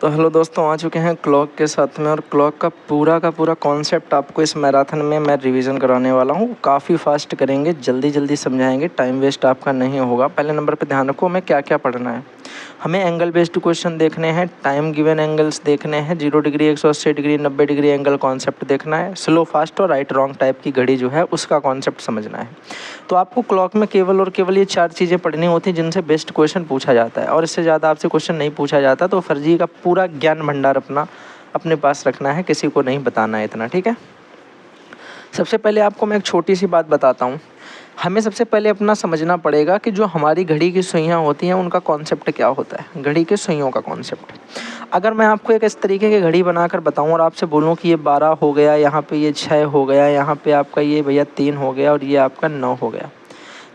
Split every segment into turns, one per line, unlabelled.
तो हेलो दोस्तों, आ चुके हैं क्लॉक के साथ में और क्लॉक का पूरा कॉन्सेप्ट आपको इस मैराथन में मैं रिवीजन कराने वाला हूँ। काफ़ी फास्ट करेंगे, जल्दी समझाएंगे, टाइम वेस्ट आपका नहीं होगा। पहले नंबर पे ध्यान रखो हमें क्या क्या पढ़ना है। हमें एंगल बेस्ड क्वेश्चन देखने हैं, टाइम गिवन एंगल्स देखने हैं, 0 degree 180 degree 90 degree angle concept देखना है, स्लो फास्ट और राइट रॉन्ग टाइप की घड़ी जो है उसका कॉन्सेप्ट समझना है। तो आपको क्लॉक में केवल और केवल ये 4 चीज़ें पढ़नी होती हैं जिनसे बेस्ट क्वेश्चन पूछा जाता है, और इससे ज़्यादा आपसे क्वेश्चन नहीं पूछा जाता। तो फर्जी का पूरा ज्ञान भंडार अपने पास रखना है, किसी को नहीं बताना है इतना, ठीक है। सबसे पहले आपको मैं एक छोटी सी बात बताता हूँ। हमें सबसे पहले अपना समझना पड़ेगा कि जो हमारी घड़ी की सुइयाँ होती हैं उनका कॉन्सेप्ट क्या होता है, घड़ी के सुइयों का कॉन्सेप्ट। अगर मैं आपको एक इस तरीके की घड़ी बनाकर बताऊं और आपसे बोलूं कि ये 12 हो गया, यहाँ पे ये 6 हो गया, यहाँ पे आपका ये भैया 3 हो गया और ये आपका 9 हो गया।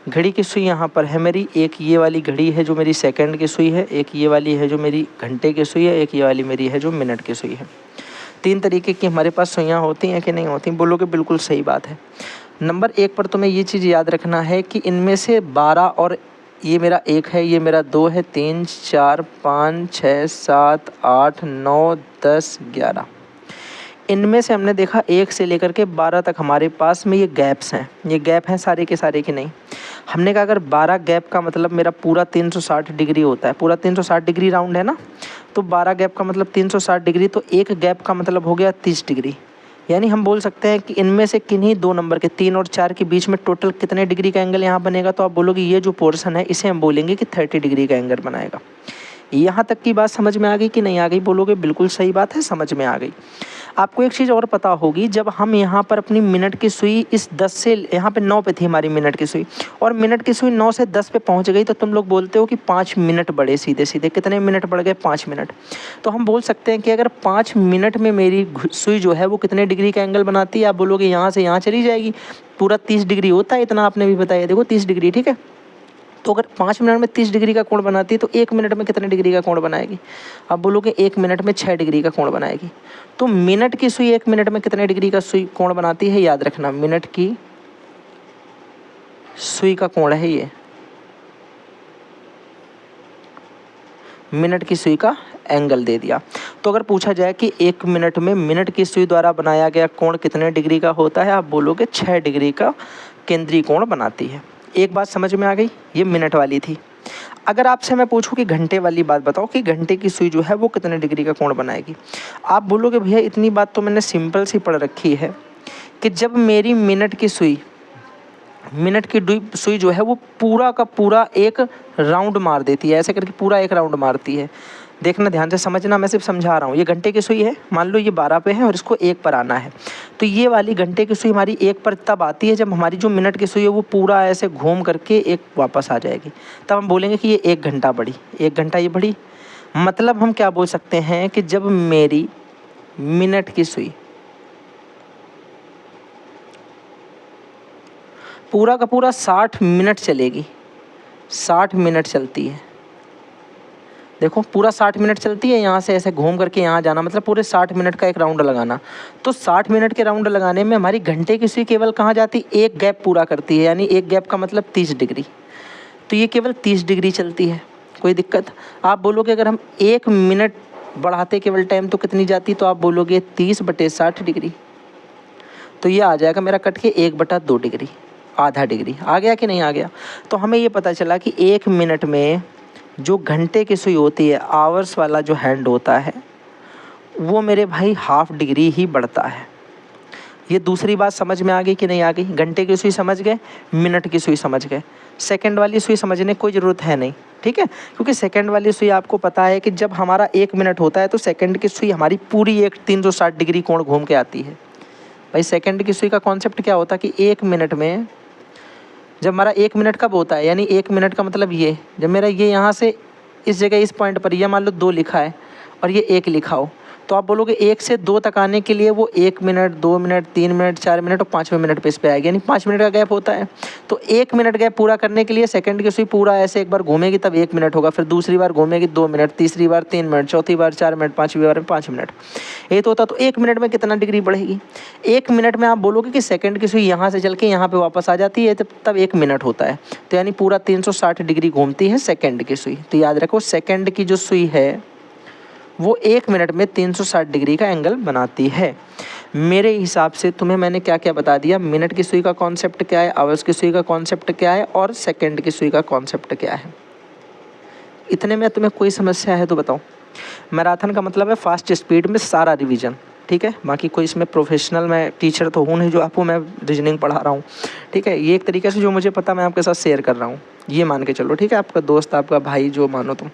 घड़ी की सुई यहाँ पर है मेरी, एक ये वाली घड़ी है जो मेरी सेकंड की सुई है, एक ये वाली है जो मेरी घंटे की सुई है, एक ये वाली मेरी है जो मिनट की सुई है। 3 तरीके की हमारे पास सुइयाँ होती हैं कि नहीं होती? बोलोगे बिल्कुल सही बात है। नंबर 1 पर तुम्हें ये चीज़ याद रखना है कि इनमें से 12 और ये मेरा 1 है, ये मेरा 2 है, 3 4 5 6 7 8 9 10 11। इनमें से हमने देखा 1 से लेकर के 12 तक हमारे पास में ये गैप्स हैं, ये गैप हैं सारे के सारे कि नहीं। हमने कहा अगर 12 गैप का मतलब मेरा पूरा 360 डिग्री होता है, पूरा 360 डिग्री राउंड है ना, तो 12 गैप का मतलब 360 डिग्री, तो एक गैप का मतलब हो गया 30 डिग्री। यानी हम बोल सकते हैं कि इनमें से किन्हीं 2 नंबर के 3 और 4 के बीच में टोटल कितने डिग्री का एंगल यहाँ बनेगा। तो आप बोलोगे ये जो पोर्शन है इसे हम बोलेंगे कि 30 डिग्री का एंगल बनाएगा। यहाँ तक की बात समझ में आ गई कि नहीं आ गई? बोलोगे बिल्कुल सही बात है, समझ में आ गई। आपको एक चीज़ और पता होगी, जब हम यहाँ पर अपनी मिनट की सुई इस 10 से यहाँ पे 9 पे थी हमारी मिनट की सुई, और मिनट की सुई 9 से 10 पे पहुँच गई, तो तुम लोग बोलते हो कि 5 मिनट बढ़े, सीधे सीधे कितने मिनट बढ़ गए? 5 मिनट। तो हम बोल सकते हैं कि अगर 5 मिनट में मेरी सुई जो है वो कितने डिग्री का एंगल बनाती है? आप बोलोगे यहाँ से यहाँ चली जाएगी, पूरा 30 डिग्री होता है, इतना आपने भी बताया, देखो 30 डिग्री, ठीक है। तो अगर 5 मिनट में 30 डिग्री का कोण बनाती है तो 1 मिनट में कितने डिग्री का कोण बनाएगी? आप बोलोगे 1 मिनट में 6 डिग्री का कोण बनाएगी। तो मिनट की सुई 1 मिनट में कितने डिग्री का सुई कोण बनाती है? याद रखना, मिनट की सुई का कोण है ये, मिनट की सुई का एंगल दे दिया। तो अगर पूछा जाए कि 1 मिनट में मिनट की सुई द्वारा बनाया गया कोण कितने डिग्री का होता है, आप बोलोगे 6 डिग्री का केंद्रीय कोण बनाती है। एक बात समझ में आ गई, ये मिनट वाली थी। अगर आपसे मैं पूछूं कि घंटे वाली बात बताओ कि घंटे की सुई जो है वो कितने डिग्री का कोण बनाएगी, आप बोलोगे भैया इतनी बात तो मैंने सिंपल सी पढ़ रखी है कि जब मेरी मिनट की सुई जो है वो पूरा का पूरा एक राउंड मार देती है, ऐसे करके पूरा एक राउंड मारती है। देखना ध्यान से समझना, मैं सिर्फ समझा रहा हूँ। ये घंटे की सुई है, मान लो ये 12 पे है और इसको 1 पर आना है, तो ये वाली घंटे की सुई हमारी 1 पर तब आती है जब हमारी जो मिनट की सुई है वो पूरा ऐसे घूम करके एक वापस आ जाएगी, तब हम बोलेंगे कि ये 1 घंटा बढ़ी, 1 घंटा ये बढ़ी। मतलब हम क्या बोल सकते हैं कि जब मेरी मिनट की सुई पूरा का पूरा 60 मिनट चलेगी, 60 मिनट चलती है, देखो पूरा 60 मिनट चलती है, यहाँ से ऐसे घूम करके यहाँ जाना, मतलब पूरे 60 मिनट का एक राउंड लगाना। तो 60 मिनट के राउंड लगाने में हमारी घंटे की सुई केवल कहाँ जाती? एक गैप पूरा करती है, यानी एक गैप का मतलब 30 डिग्री, तो ये केवल 30 डिग्री चलती है। कोई दिक्कत? आप बोलोगे अगर हम 1 मिनट बढ़ाते केवल टाइम तो कितनी जाती? तो आप बोलोगे 30/60 डिग्री, तो ये आ जाएगा मेरा कट के 1/2 डिग्री, आधा डिग्री। आ गया कि नहीं आ गया? तो हमें ये पता चला कि 1 मिनट में जो घंटे की सुई होती है, आवर्स वाला जो हैंड होता है, वो मेरे भाई ½ डिग्री ही बढ़ता है। ये दूसरी बात समझ में आ गई कि नहीं आ गई? घंटे की सुई समझ गए, मिनट की सुई समझ गए, सेकंड वाली सुई समझने कोई ज़रूरत है नहीं, ठीक है। क्योंकि सेकंड वाली सुई आपको पता है कि जब हमारा 1 मिनट होता है तो सेकंड की सुई हमारी पूरी एक 360 डिग्री कोण घूम के आती है। भाई सेकंड की सुई का कॉन्सेप्ट क्या होता है कि 1 मिनट में, जब हमारा 1 मिनट कब होता है, यानी 1 मिनट का मतलब ये, जब मेरा ये यहाँ से इस जगह इस पॉइंट पर ये मान लो 2 लिखा है और ये 1 लिखा हो, तो आप बोलोगे 1 से 2 तक आने के लिए वो 1 मिनट, 2 मिनट, 3 मिनट, 4 मिनट और 5वें मिनट पे इस पे आएगी, यानी 5 मिनट का गैप होता है। तो 1 मिनट गैप पूरा करने के लिए सेकंड की सुई पूरा ऐसे एक बार घूमेगी तब 1 मिनट होगा, फिर दूसरी बार घूमेगी 2 मिनट, तीसरी बार 3 मिनट, चौथी बार 4 मिनट, 5वीं बार 5 मिनट, ये तो होता। तो 1 मिनट में कितना डिग्री बढ़ेगी? 1 मिनट में आप बोलोगे कि सेकंड की सुई यहाँ से चल के यहाँ पे वापस आ जाती है, तब 1 मिनट होता है, तो यानी पूरा 360 डिग्री घूमती है सेकंड की सुई। तो याद रखो सेकंड की जो सुई है वो 1 मिनट में 360 डिग्री का एंगल बनाती है। मेरे हिसाब से तुम्हें मैंने क्या क्या बता दिया, मिनट की सुई का कॉन्सेप्ट क्या है, आवर्स की सुई का कॉन्सेप्ट क्या है और सेकंड की सुई का कॉन्सेप्ट क्या है। इतने में तुम्हें कोई समस्या है तो बताओ। मैराथन का मतलब है फास्ट स्पीड में सारा रिवीजन, ठीक है। बाकी कोई इसमें प्रोफेशनल मैं टीचर तो हूँ नहीं जो आपको मैं रीजनिंग पढ़ा रहा हूँ, ठीक है। ये एक तरीके से जो मुझे पता मैं आपके साथ शेयर कर रहा हूँ, ये मान के चलो, ठीक है। आपका दोस्त, आपका भाई, जो मानो तुम।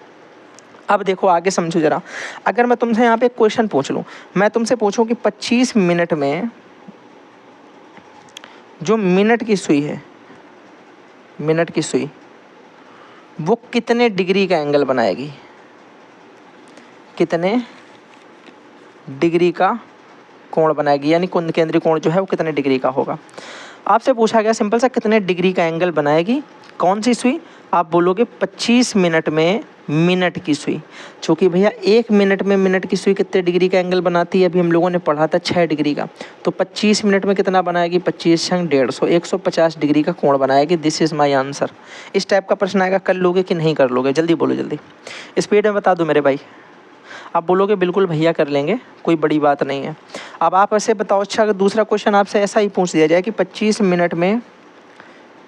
अब देखो आगे समझो ज़रा। अगर मैं तुमसे यहाँ पे एक क्वेश्चन पूछ लूँ, मैं तुमसे पूछूँ कि 25 मिनट में जो मिनट की सुई है, मिनट की सुई वो कितने डिग्री का एंगल बनाएगी, कितने डिग्री का कोण बनाएगी, यानी कुंद केंद्रीय कोण जो है वो कितने डिग्री का होगा। आपसे पूछा गया सिंपल सा, कितने डिग्री का एंगल बनाएगी कौन सी सुई। आप बोलोगे 25 मिनट में मिनट की सुई। चूँकि भैया 1 मिनट में मिनट की सुई कितने डिग्री का एंगल बनाती है, अभी हम लोगों ने पढ़ा था 6 डिग्री का। तो 25 मिनट में कितना बनाएगी, 25 × 150, 150 डिग्री का कोण बनाएगी। This is my answer. इस टाइप का प्रश्न आएगा, कर लोगे कि नहीं कर लोगे, जल्दी बोलो, जल्दी स्पीड में बता दो मेरे भाई। आप बोलोगे बिल्कुल भैया कर लेंगे, कोई बड़ी बात नहीं है। अब आप ऐसे बताओ, अच्छा अगर दूसरा क्वेश्चन आपसे ऐसा ही पूछ दिया जाए कि 25 मिनट में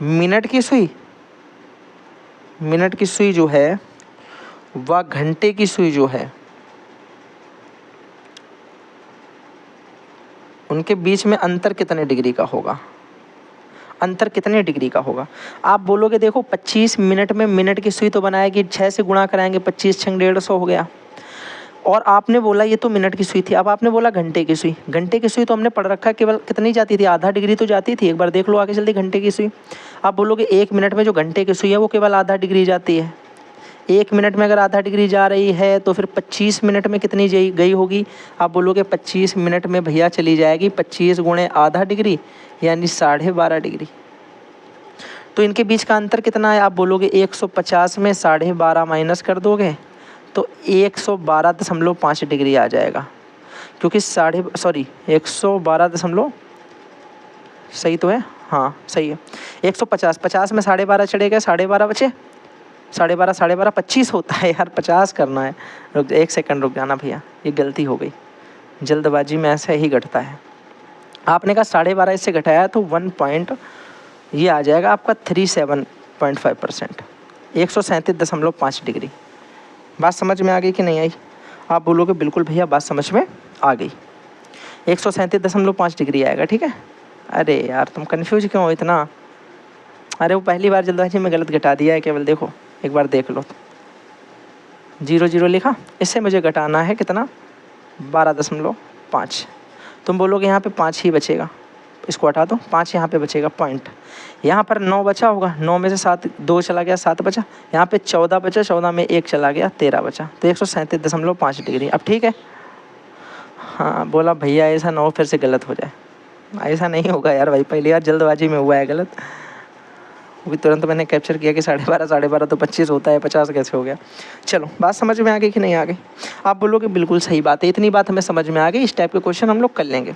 मिनट की सुई, मिनट की सुई जो है वह घंटे की सुई जो है, उनके बीच में अंतर कितने डिग्री का होगा, अंतर कितने डिग्री का होगा। आप बोलोगे देखो 25 मिनट में मिनट की सुई तो बनाएगी, 6 से गुणा कराएंगे, 25 × 150 हो गया। और आपने बोला ये तो मिनट की सुई थी, अब आपने बोला घंटे की सुई। घंटे की सुई तो हमने पढ़ रखा, केवल कितनी जाती थी, आधा डिग्री तो जाती थी। एक बार देख लो आगे जल्दी घंटे की सुई। आप बोलोगे 1 मिनट में जो घंटे की सुई है वो केवल आधा डिग्री जाती है। 1 मिनट में अगर आधा डिग्री जा रही है तो फिर 25 मिनट में कितनी गई होगी। आप बोलोगे 25 मिनट में भैया चली जाएगी 25 × आधा डिग्री, यानी 12.5 डिग्री। तो इनके बीच का अंतर कितना है, आप बोलोगे 150 में 12.5 माइनस कर दोगे तो 112.5 डिग्री आ जाएगा। क्योंकि 112 सही तो है, हाँ सही है। 150, 50 में 12.5 चढ़ेगा, 12.5 बचे, 12.5 12.5 25 होता है यार, 50 करना है। रुक 1 सेकंड रुक जाना भैया, ये गलती हो गई, जल्दबाजी में ऐसा ही घटता है। आपने कहा 12.5 इससे घटाया तो 1 पॉइंट ये आ जाएगा आपका 37.5%, 137.5 डिग्री। बात समझ में आ गई कि नहीं आई। आप बोलोगे बिल्कुल भैया बात समझ में आ गई, 137.5 डिग्री आएगा, ठीक है। अरे यार तुम कन्फ्यूज क्यों हो इतना, अरे वो पहली बार जल्दबाजी में गलत घटा दिया है केवल, देखो एक बार देख लो। 0 लिखा, इससे मुझे घटाना है कितना, 12.5। तुम बोलोगे यहाँ पे 5 ही बचेगा, इसको हटा दो, 5 यहाँ पे बचेगा पॉइंट। यहाँ पर 9 बचा होगा, 9 में से 7 2 चला गया, 7 बचा। यहाँ पे 14 बचा, 14 में 1 चला गया, 13 बचा। तो 137.5 डिग्री। अब ठीक है। हाँ बोला भैया ऐसा ना हो फिर से गलत हो जाए, ऐसा नहीं होगा यार भाई, पहली बार जल्दबाजी में हुआ है गलत। वो भी तुरंत मैंने कैप्चर किया कि 12.5 तो 25 होता है, 50 कैसे हो गया। चलो बात समझ में आ गई कि नहीं आ गई। आप बोलोगे बिल्कुल सही बात है, इतनी बात हमें समझ में आ गई। इस टाइप के क्वेश्चन हम लोग कर लेंगे।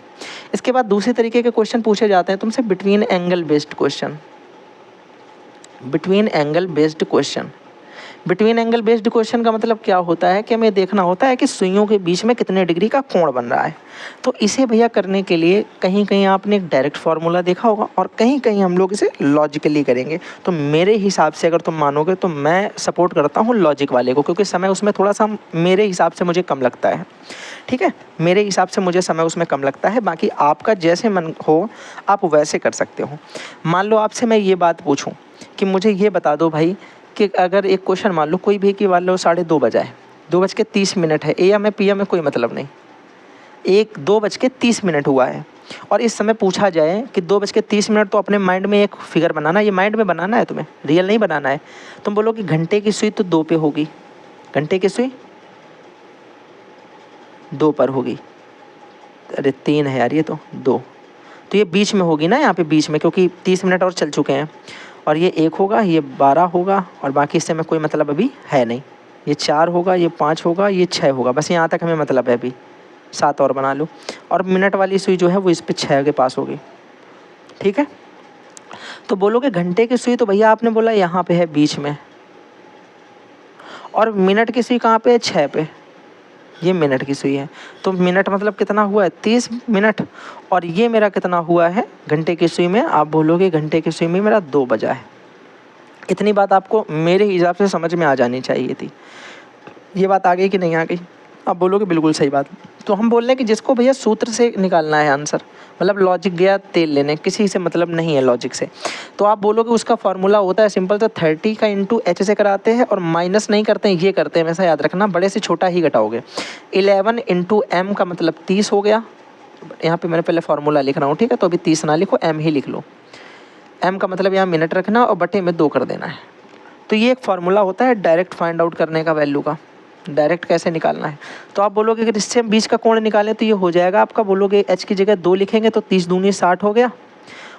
इसके बाद दूसरे तरीके के क्वेश्चन पूछे जाते हैं तुमसे, between angle based question. Between angle based question, between angle based question का मतलब क्या होता है कि हमें देखना होता है कि सुइयों के बीच में कितने डिग्री का कोण बन रहा है। तो इसे भैया करने के लिए कहीं कहीं आपने एक डायरेक्ट फार्मूला देखा होगा और कहीं कहीं हम लोग इसे लॉजिकली करेंगे। तो मेरे हिसाब से अगर तुम मानोगे तो मैं सपोर्ट करता हूँ लॉजिक वाले को, क्योंकि समय उसमें थोड़ा सा मेरे हिसाब से मुझे कम लगता है, ठीक है। मेरे हिसाब से मुझे समय उसमें कम लगता है। बाकी आपका जैसे मन हो आप वैसे कर सकते हो। मान लो आपसे मैं ये बात पूछूँ कि मुझे ये बता दो भाई कि अगर एक क्वेश्चन मान लो कोई भी कि मान लो 2:30 बजाए, 2:30 है, AM है PM में कोई मतलब नहीं, 2:30 हुआ है और इस समय पूछा जाए कि 2:30 तो अपने माइंड में एक फिगर बनाना, ये माइंड में बनाना है तुम्हें, रियल नहीं बनाना है। तुम बोलो कि घंटे की सुई तो 2 पे होगी, घंटे की सुई 2 पर होगी, अरे 3 है यार ये तो 2, तो ये बीच में होगी ना, यहाँ पे बीच में, क्योंकि 30 मिनट और चल चुके हैं। और ये 1 होगा, ये 12 होगा और बाकी इससे में कोई मतलब अभी है नहीं। ये 4 होगा, ये 5 होगा, ये 6 होगा, बस यहाँ तक हमें मतलब है। अभी 7 और बना लो। और मिनट वाली सुई जो है वो इस पे 6 के पास होगी, ठीक है। तो बोलोगे घंटे की सुई तो भैया आपने बोला यहाँ पे है बीच में, और मिनट की सुई कहाँ पे है, 6 पे। ये मिनट की सुई है, तो मिनट मतलब कितना हुआ है 30 मिनट, और ये मेरा कितना हुआ है घंटे की सुई में, आप बोलोगे घंटे की सुई में मेरा 2 बजा है। इतनी बात आपको मेरे हिसाब से समझ में आ जानी चाहिए थी। ये बात आ गई कि नहीं आ गई? आप बोलोगे बिल्कुल सही बात। तो हम बोल रहे हैं कि जिसको भैया सूत्र से निकालना है आंसर, मतलब लॉजिक गया तेल लेने, किसी से मतलब नहीं है लॉजिक से, तो आप बोलोगे उसका फॉर्मूला होता है सिंपल सा 30 का इंटू एच से कराते हैं और माइनस नहीं करते हैं, ये करते हैं, वैसा याद रखना, बड़े से छोटा ही घटाओगे। 11 इंटू एम का मतलब 30 हो गया। यहाँ पे मैंने पहले फॉर्मूला लिख रहा हूँ, ठीक है, तो अभी 30 ना लिखो, एम ही लिख लो। एम का मतलब यहाँ मिनट रखना और बटे में 2 कर देना है। तो ये एक फार्मूला होता है डायरेक्ट फाइंड आउट करने का वैल्यू का, डायरेक्ट कैसे निकालना है। तो आप बोलोगे अगर इससे हम बीच का कोण निकालें तो ये हो जाएगा आपका, बोलोगे एच की जगह 2 लिखेंगे तो 30 दूनी 60 हो गया,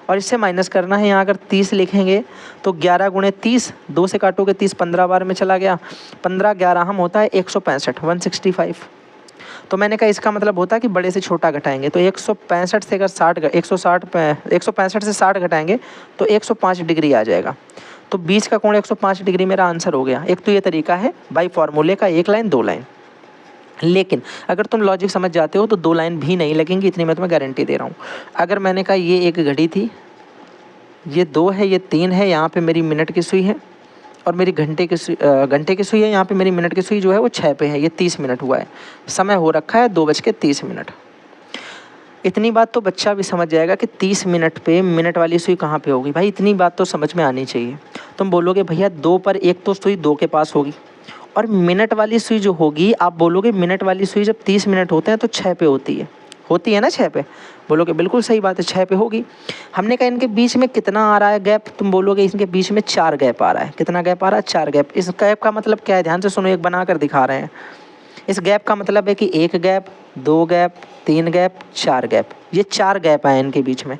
और इससे माइनस करना है, यहाँ अगर 30 लिखेंगे तो 11 गुणे 30, 2 से काटोगे 30 15 बार में चला गया, 15 11 हम होता है 165 165। तो मैंने कहा इसका मतलब होता है कि बड़े से छोटा घटाएंगे, तो 165 से अगर 165 से 60 घटाएंगे तो 105 डिग्री आ जाएगा। तो बीच का कोण 105 डिग्री मेरा आंसर हो गया। एक तो ये तरीका है बाई फॉर्मूले का, 1 लाइन 2 लाइन। लेकिन अगर तुम लॉजिक समझ जाते हो तो 2 लाइन भी नहीं लगेंगी, इतनी मैं तुम्हें गारंटी दे रहा हूँ। अगर मैंने कहा ये एक घड़ी थी, ये 2 है, ये 3 है, यहाँ पे मेरी मिनट की सुई है, और मेरी घंटे की सुई है, यहाँ पे मेरी मिनट की सुई जो है वो 6 पे है, ये 30 मिनट हुआ है, समय हो रखा है 2:30। इतनी बात तो बच्चा भी समझ जाएगा कि 30 मिनट पे मिनट वाली सुई कहाँ पे होगी। भाई इतनी बात तो समझ में आनी चाहिए। तुम बोलोगे भैया 2 पर एक तो सुई 2 के पास होगी, और मिनट वाली सुई जो होगी, आप बोलोगे मिनट वाली सुई जब 30 मिनट होते हैं तो 6 पे होती है ना 6 पे, बोलोगे बिल्कुल सही बात है 6 पे होगी। हमने कहा इनके बीच में कितना आ रहा है गैप, तुम बोलोगे इनके बीच में 4 गैप आ रहा है। कितना गैप आ रहा है? 4 गैप। इस गैप का मतलब क्या है, ध्यान से सुनो, एक बना कर दिखा रहे हैं। इस गैप का मतलब है कि 1 गैप, 2 गैप, 3 गैप, 4 गैप, ये 4 गैप आए इनके बीच में।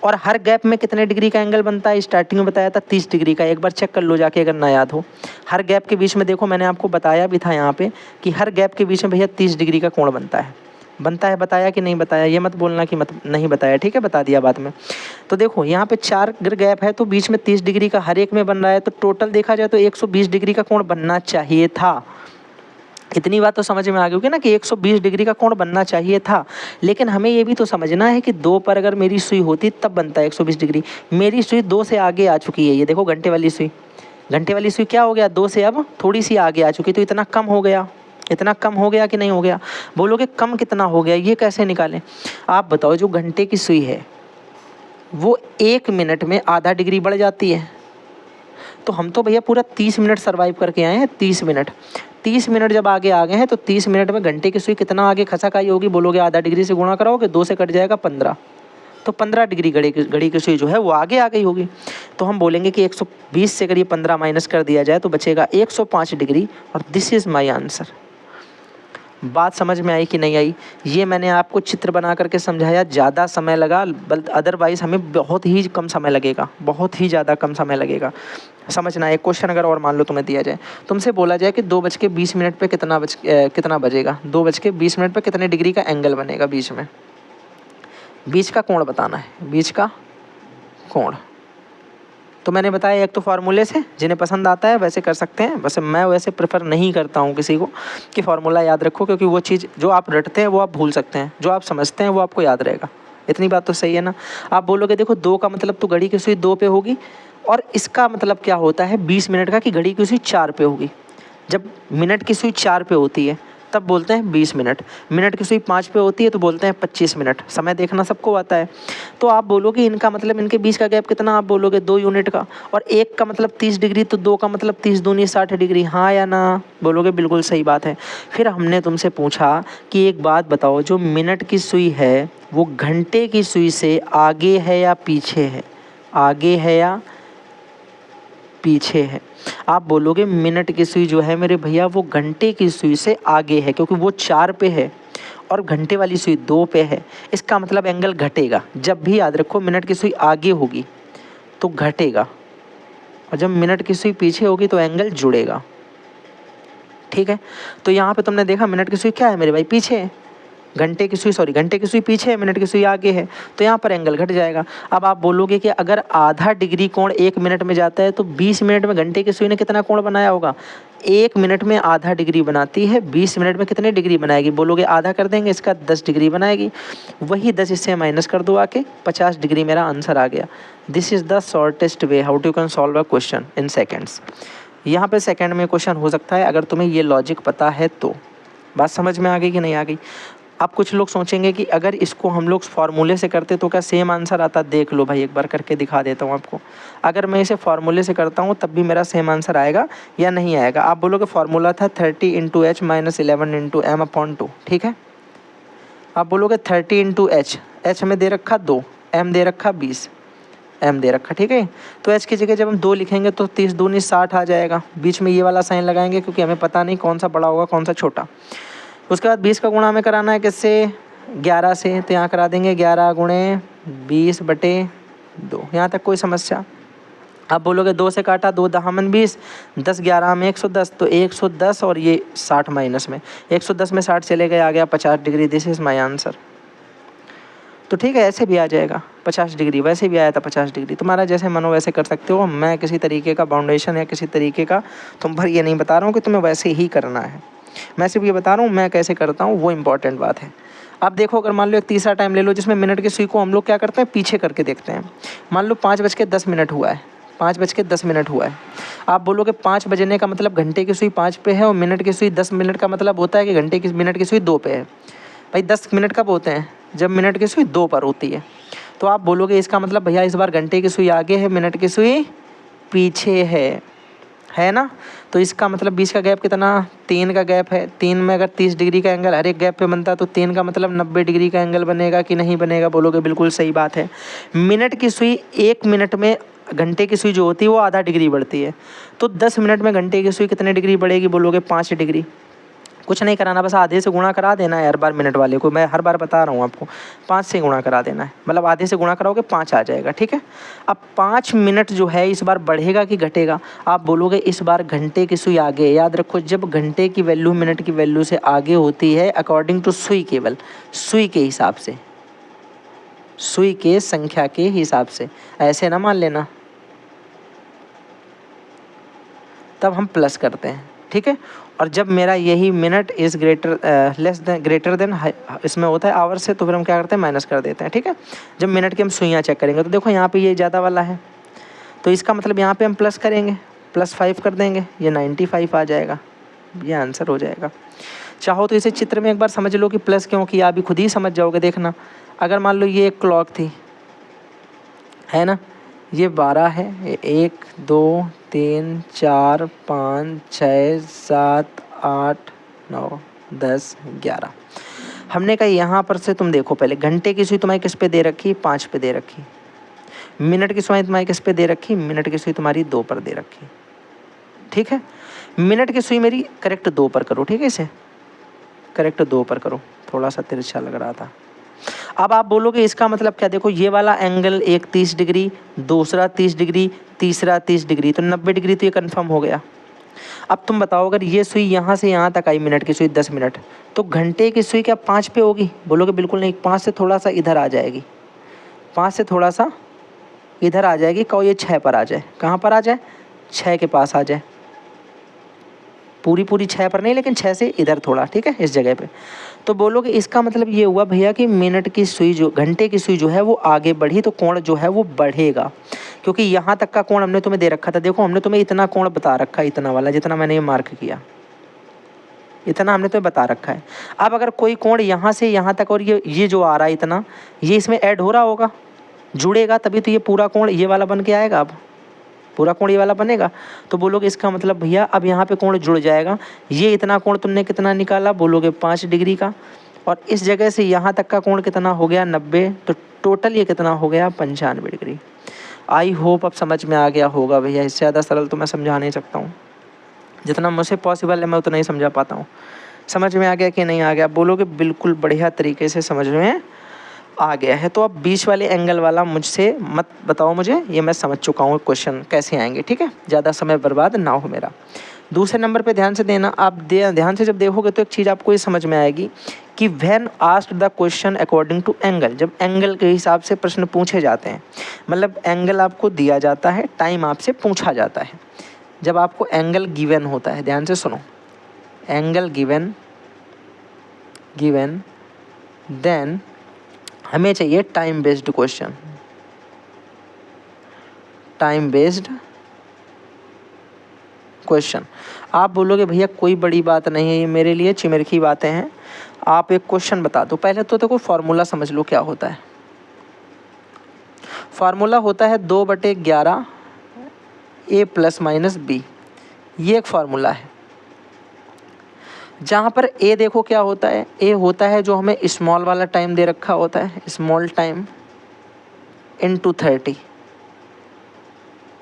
और हर गैप में कितने डिग्री का एंगल बनता है? स्टार्टिंग में बताया था 30 डिग्री का, एक बार चेक कर लो जाके अगर ना याद हो। हर गैप के बीच में देखो, मैंने आपको बताया भी था यहाँ पे कि हर गैप के बीच में भैया 30 डिग्री का कोण बनता है। बताया कि नहीं बताया? ये मत बोलना कि मत नहीं बताया, ठीक है, बता दिया बाद में। तो देखो यहाँ पे 4 गैप है तो बीच में 30 डिग्री का हर एक में बन रहा है, तो टोटल देखा जाए तो 120 डिग्री का कोण बनना चाहिए था। इतनी बात तो समझ में आ गई होगी ना कि 120 डिग्री का कोण बनना चाहिए था। लेकिन हमें ये भी तो समझना है कि 2 पर अगर मेरी सुई होती तब बनता है 120 डिग्री। मेरी सुई 2 से आगे आ चुकी है, ये देखो घंटे वाली सुई क्या हो गया, 2 से अब थोड़ी सी आगे आ चुकी, तो इतना कम हो गया। इतना कम हो गया कि नहीं हो गया? बोलोगे कम कितना हो गया, ये कैसे निकालें? आप बताओ, जो घंटे की सुई है वो 1 मिनट में आधा डिग्री बढ़ जाती है। तो हम तो भैया पूरा 30 मिनट सर्वाइव करके आए हैं। 30 मिनट जब आगे आ गए हैं तो 30 मिनट में घंटे की सुई कितना आगे खसक आई होगी? बोलोगे आधा डिग्री से गुणा कराओगे, 2 से कट जाएगा 15, तो 15 डिग्री घड़ी की सुई जो है वो आगे आ गई होगी। तो हम बोलेंगे कि 120 से अगर ये 15 माइनस कर दिया जाए तो बचेगा 105 डिग्री, और दिस इज़ माई आंसर। बात समझ में आई कि नहीं आई? ये मैंने आपको चित्र बना करके समझाया, ज़्यादा समय लगा, अदरवाइज़ हमें बहुत ही कम समय लगेगा, बहुत ही ज़्यादा कम समय लगेगा। समझना, एक क्वेश्चन अगर और मान लो तुम्हें दिया जाए, तुमसे बोला जाए कि 2:20 पे कितना बजेगा, 2:20 पे कितने डिग्री का एंगल बनेगा बीच में, बीच का कोण बताना है, बीच का कोण। तो मैंने बताया एक तो फार्मूले से, जिन्हें पसंद आता है वैसे कर सकते हैं, वैसे मैं वैसे प्रेफर नहीं करता हूँ किसी को कि फार्मूला याद रखो, क्योंकि वो चीज़ जो आप रटते हैं वो आप भूल सकते हैं, जो आप समझते हैं वो आपको याद रहेगा। इतनी बात तो सही है ना? आप बोलोगे देखो 2 का मतलब तो घड़ी की सुई 2 पे होगी, और इसका मतलब क्या होता है 20 मिनट का कि घड़ी की सुई 4 पे होगी। जब मिनट की सुई 4 पे होती है तब बोलते हैं 20 मिनट, मिनट की सुई 5 पे होती है तो बोलते हैं 25 मिनट। समय देखना सबको आता है। तो आप बोलोगे इनका मतलब इनके बीच का गैप कितना? आप बोलोगे 2 यूनिट का, और 1 का मतलब 30 डिग्री, तो 2 का मतलब 30 दूनी 60 डिग्री, हाँ या ना? बोलोगे बिल्कुल सही बात है। फिर हमने तुमसे पूछा कि एक बात बताओ, जो मिनट की सुई है वो घंटे की सुई से आगे है या पीछे है? आगे है या पीछे है? आप बोलोगे मिनट की सुई जो है मेरे भैया वो घंटे की सुई से आगे है, क्योंकि वो 4 पे है और घंटे वाली सुई 2 पे है। इसका मतलब एंगल घटेगा। जब भी याद रखो मिनट की सुई आगे होगी तो घटेगा, और जब मिनट की सुई पीछे होगी तो एंगल जुड़ेगा। ठीक है, तो यहाँ पे तुमने देखा मिनट की सुई क्या है मेरे भाई? पीछे है। घंटे की सुई पीछे है, मिनट की सुई आगे है, तो यहाँ पर एंगल घट जाएगा। अब आप बोलोगे कि अगर आधा डिग्री कोण 1 मिनट में जाता है तो 20 मिनट में घंटे की सुई ने कितना कोण बनाया होगा? 1 मिनट में आधा डिग्री बनाती है, 20 मिनट में कितने डिग्री बनाएगी? बोलोगे आधा कर देंगे, इसका 10 डिग्री बनाएगी। वही 10 इससे माइनस कर दो आके, 50 डिग्री मेरा आंसर आ गया। This is the shortest way how to can solve a question in seconds. यहाँ पे सेकंड में क्वेश्चन हो सकता है अगर तुम्हें ये लॉजिक पता है तो। बात समझ में आ गई कि नहीं आ गई? अब कुछ लोग सोचेंगे कि अगर इसको हम लोग फार्मूले से करते तो क्या सेम आंसर आता? देख लो भाई, एक बार करके दिखा देता हूँ आपको। अगर मैं इसे फार्मूले से करता हूँ तब भी मेरा सेम आंसर आएगा या नहीं आएगा? आप बोलोगे फार्मूला था 30 × h - 11 × m/2, ठीक है। आप बोलोगे 30 × h हमें दे रखा 2, m दे रखा 20, m दे रखा, ठीक है। तो h की जगह जब हम 2 लिखेंगे तो 30 दूनी 60 आ जाएगा। बीच में ये वाला साइन लगाएंगे क्योंकि हमें पता नहीं कौन सा बड़ा होगा कौन सा छोटा। उसके बाद 20 का गुणा हमें कराना है किससे? 11 से, तो यहाँ करा देंगे 11 × 20/2। यहाँ तक कोई समस्या? आप बोलोगे 2 से काटा, 2 दहामन 20, 10 11 में 110, तो 110 और ये 60 माइनस में, 110 में 60 चले गए, आ गया 50 degree. This is my answer. तो ठीक है, ऐसे भी आ जाएगा 50 डिग्री, वैसे भी आया था 50 डिग्री। तुम्हारा जैसे मन हो वैसे कर सकते हो। मैं किसी तरीके का बाउंडेशन या किसी तरीके का तुम पर ये नहीं बता रहा हूँ कि तुम्हें वैसे ही करना है। मैं सिर्फ ये बता रहा हूँ मैं कैसे करता हूँ, वो इम्पॉर्टेंट बात है। अब देखो, अगर मान लो एक तीसरा टाइम ले लो जिसमें मिनट की सुई को हम लोग क्या करते हैं, पीछे करके देखते हैं। मान लो 5:10 हुआ है, 5:10 हुआ है। आप बोलोगे 5 बजने का मतलब घंटे की सुई 5 पे है और मिनट की सुई 10 मिनट का मतलब होता है कि मिनट की सुई 2 पे है। भाई 10 मिनट कब होते हैं? जब मिनट की सुई 2 पर होती है। तो आप बोलोगे इसका मतलब भैया इस बार घंटे की सुई आगे है, मिनट की सुई पीछे है ना। तो इसका मतलब 20 का गैप कितना? 3 का गैप है। 3 में अगर 30 डिग्री का एंगल हर एक गैप पे बनता तो 3 का मतलब 90 डिग्री का एंगल बनेगा कि नहीं बनेगा? बोलोगे बिल्कुल सही बात है। मिनट की सुई 1 मिनट में घंटे की सुई जो होती है वो आधा डिग्री बढ़ती है, तो 10 मिनट में घंटे की सुई कितने डिग्री बढ़ेगी? बोलोगे 5 डिग्री। कुछ नहीं कराना, बस आधे से गुणा करा देना है हर बार मिनट वाले को। मैं हर बार बता रहा हूँ आपको, 5 से गुणा करा देना है, मतलब आधे से गुणा कराओगे 5 आ जाएगा, ठीक है। अब 5 मिनट जो है इस बार बढ़ेगा कि घटेगा? आप बोलोगे इस बार घंटे की सुई आगे। याद रखो, जब घंटे की वैल्यू मिनट की वैल्यू से आगे होती है अकॉर्डिंग टू सुई, केवल सुई के हिसाब से, सुई के संख्या के हिसाब से, ऐसे ना मान लेना, तब हम प्लस करते हैं, ठीक है। और जब मेरा यही मिनट इज़ ग्रेटर देन इसमें होता है आवर से, तो फिर हम क्या करते हैं, माइनस कर देते हैं, ठीक है। जब मिनट की हम सुइयाँ चेक करेंगे तो देखो यहाँ पे ये ज़्यादा वाला है, तो इसका मतलब यहाँ पे हम प्लस करेंगे, +5 कर देंगे, ये 95 आ जाएगा, ये आंसर हो जाएगा। चाहो तो इसे चित्र में एक बार समझ लो कि प्लस क्यों किया, अभी खुद ही समझ जाओगे। देखना, अगर मान लो ये एक क्लॉक थी, है ना, ये 12 है, 1 2 3 4 5 6 7 8 9 10 11। हमने कहा यहाँ पर से तुम देखो, पहले घंटे की सुई तुम्हारी किस पे दे रखी? 5 पे दे रखी। मिनट की सुई तुम्हारी किस पे दे रखी? मिनट की सुई तुम्हारी 2 पर दे रखी, ठीक है। मिनट की सुई मेरी करेक्ट 2 पर करो, ठीक है, इसे करेक्ट 2 पर करो, थोड़ा सा तिरछा लग रहा था। अब आप बोलोगे इसका मतलब क्या? देखो ये वाला एंगल एक 30 डिग्री, दूसरा 30 डिग्री, तीसरा 30 डिग्री, तो 90 डिग्री तो ये कंफर्म हो गया। अब तुम बताओ, अगर ये सुई यहाँ से यहाँ तक आई, मिनट की सुई 10 मिनट, तो घंटे की सुई क्या 5 पे होगी? बोलोगे बिल्कुल नहीं, 5 से थोड़ा सा इधर आ जाएगी, 5 से थोड़ा सा इधर आ जाएगी, कहो ये 6 पर आ जाए। कहाँ पर आ जाए? 6 के पास आ जाए, पूरी 6 पर नहीं, लेकिन 6 से इधर थोड़ा, ठीक है, इस जगह पे। तो बोलोगे इसका मतलब ये हुआ भैया कि मिनट की सुई जो, घंटे की सुई जो है वो आगे बढ़ी तो कोण जो है वो बढ़ेगा, क्योंकि यहाँ तक का कोण हमने तुम्हें दे रखा था। देखो हमने तुम्हें इतना कोण बता रखा है, इतना वाला जितना मैंने ये मार्क किया, इतना हमने तुम्हें बता रखा है। अब अगर कोई कोण यहाँ से यहाँ तक और ये जो आ रहा है इतना, ये इसमें ऐड हो रहा होगा, जुड़ेगा, तभी तो ये पूरा कोण ये वाला बन के आएगा। अब पूरा कोण ये वाला बनेगा, तो बोलोगे इसका मतलब भैया अब यहाँ पे कोण जुड़ जाएगा। ये इतना कोण तुमने कितना निकाला? बोलोगे 5 डिग्री का, और इस जगह से यहाँ तक का कोण कितना हो गया? 90, तो टोटल ये कितना हो गया? 95 डिग्री। आई होप अब समझ में आ गया होगा भैया, इससे ज़्यादा सरल तो मैं समझा नहीं सकता हूँ, जितना मुझसे पॉसिबल है मैं उतना ही समझा पाता हूँ। समझ में आ गया कि नहीं आ गया? बोलोगे बिल्कुल बढ़िया तरीके से समझ में आ गया है। तो अब बीच वाले एंगल वाला मुझसे मत बताओ मुझे, ये मैं समझ चुका हूँ क्वेश्चन कैसे आएंगे, ठीक है, ज़्यादा समय बर्बाद ना हो मेरा। दूसरे नंबर पे ध्यान से देना, आप ध्यान से जब देखोगे तो एक चीज़ आपको ये समझ में आएगी कि when asked the question according to angle, जब एंगल के हिसाब से प्रश्न पूछे जाते हैं, मतलब एंगल आपको दिया जाता है, टाइम आपसे पूछा जाता है। जब आपको एंगल गिवन होता है, ध्यान से सुनो, एंगल गिवन देन हमें चाहिए time based question, time based question. आप बोलोगे भैया कोई बड़ी बात नहीं है, ये मेरे लिए चिमरखी बातें हैं, आप एक क्वेश्चन बता दो। पहले तो देखो फॉर्मूला समझ लो क्या होता है। फार्मूला होता है 2/11 a प्लस माइनस बी, ये एक फार्मूला है। जहाँ पर a देखो क्या होता है, a होता है जो हमें स्मॉल वाला टाइम दे रखा होता है, स्मॉल टाइम इनटू 30,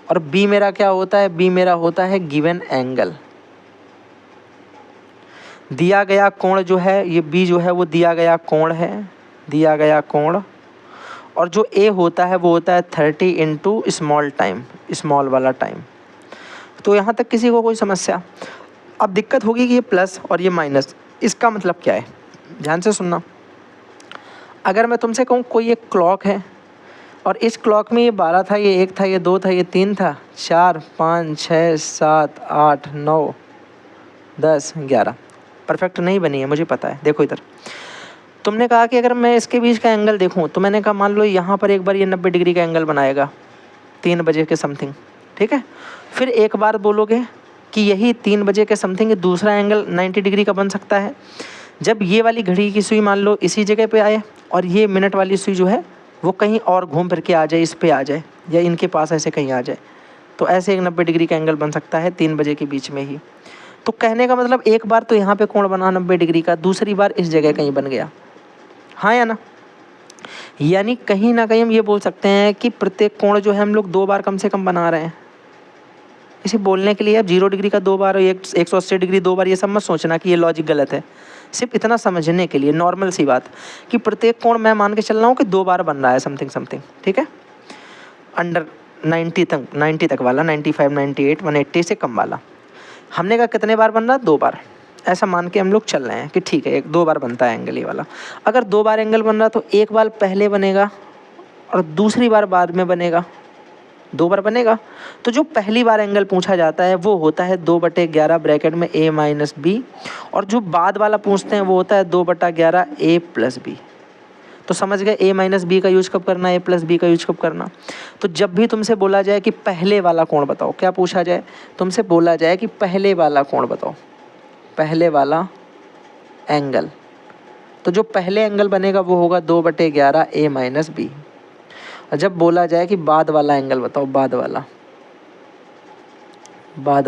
और b मेरा क्या होता है, b मेरा होता है गिवन एंगल, दिया गया कोण जो है, ये b जो है वो दिया गया कोण है, दिया गया कोण, और जो a होता है वो होता है 30 इंटू स्मॉल टाइम, स्मॉल वाला टाइम। तो यहाँ तक किसी को कोई समस्या? अब दिक्कत होगी कि ये प्लस और ये माइनस, इसका मतलब क्या है, ध्यान से सुनना। अगर मैं तुमसे कहूँ कोई एक क्लॉक है और इस क्लॉक में ये 12 था, ये 1 था, ये 2 था, ये 3 था, 4 5 6 7 8 9 10 11, परफेक्ट नहीं बनी है मुझे पता है। देखो इधर तुमने कहा कि अगर मैं इसके बीच का एंगल देखूं, तो मैंने कहा मान लो यहाँ पर एक बार ये 90 डिग्री का एंगल बनाएगा 3 बजे के समथिंग, ठीक है। फिर एक बार बोलोगे कि यही 3 बजे के समथिंग दूसरा एंगल 90 डिग्री का बन सकता है। जब ये वाली घड़ी की सुई मान लो इसी जगह पे आए और ये मिनट वाली सुई जो है वो कहीं और घूम फिर के आ जाए, इस पे आ जाए या इनके पास ऐसे कहीं आ जाए, तो ऐसे एक 90 डिग्री का एंगल बन सकता है 3 बजे के बीच में ही। तो कहने का मतलब एक बार तो यहाँ पे कोण बना 90 डिग्री का, दूसरी बार इस जगह कहीं बन गया, हाँ या ना। यानी कहीं ना कहीं हम ये बोल सकते हैं कि प्रत्येक कोण जो है हम लोग 2 बार कम से कम बना रहे हैं। इसे बोलने के लिए अब 0 डिग्री का 2 बार और 180 डिग्री 2 बार, ये सब मत सोचना कि ये लॉजिक गलत है। सिर्फ इतना समझने के लिए नॉर्मल सी बात कि प्रत्येक कोण मैं मान के चल रहा हूँ कि 2 बार बन रहा है समथिंग, ठीक है। अंडर 90 तक वाला, 95 98 180 से कम वाला, हमने कहा कितने बार बन रहा है, 2 बार, ऐसा मान के हम लोग चल रहे हैं कि ठीक है 2 बार बनता है एंगल ये वाला। अगर 2 बार एंगल बन रहा तो एक बार पहले बनेगा और दूसरी बार बाद में बनेगा, 2 बार बनेगा। तो जो पहली बार एंगल पूछा जाता है वो होता है 2/11 ब्रैकेट में a माइनस बी, और जो बाद वाला पूछते हैं वो होता है 2/11 a प्लस बी। तो समझ गए a माइनस बी का यूज कब करना, a प्लस बी का यूज कब करना। तो जब भी तुमसे बोला जाए कि पहले वाला कोण बताओ, क्या पूछा जाए, तुमसे बोला जाए कि पहले वाला कोण बताओ, पहले वाला एंगल, तो जो पहले एंगल बनेगा वो होगा 2/11 a माइनस बी। और जब बोला जाए कि बाद वाला एंगल बताओ, बाद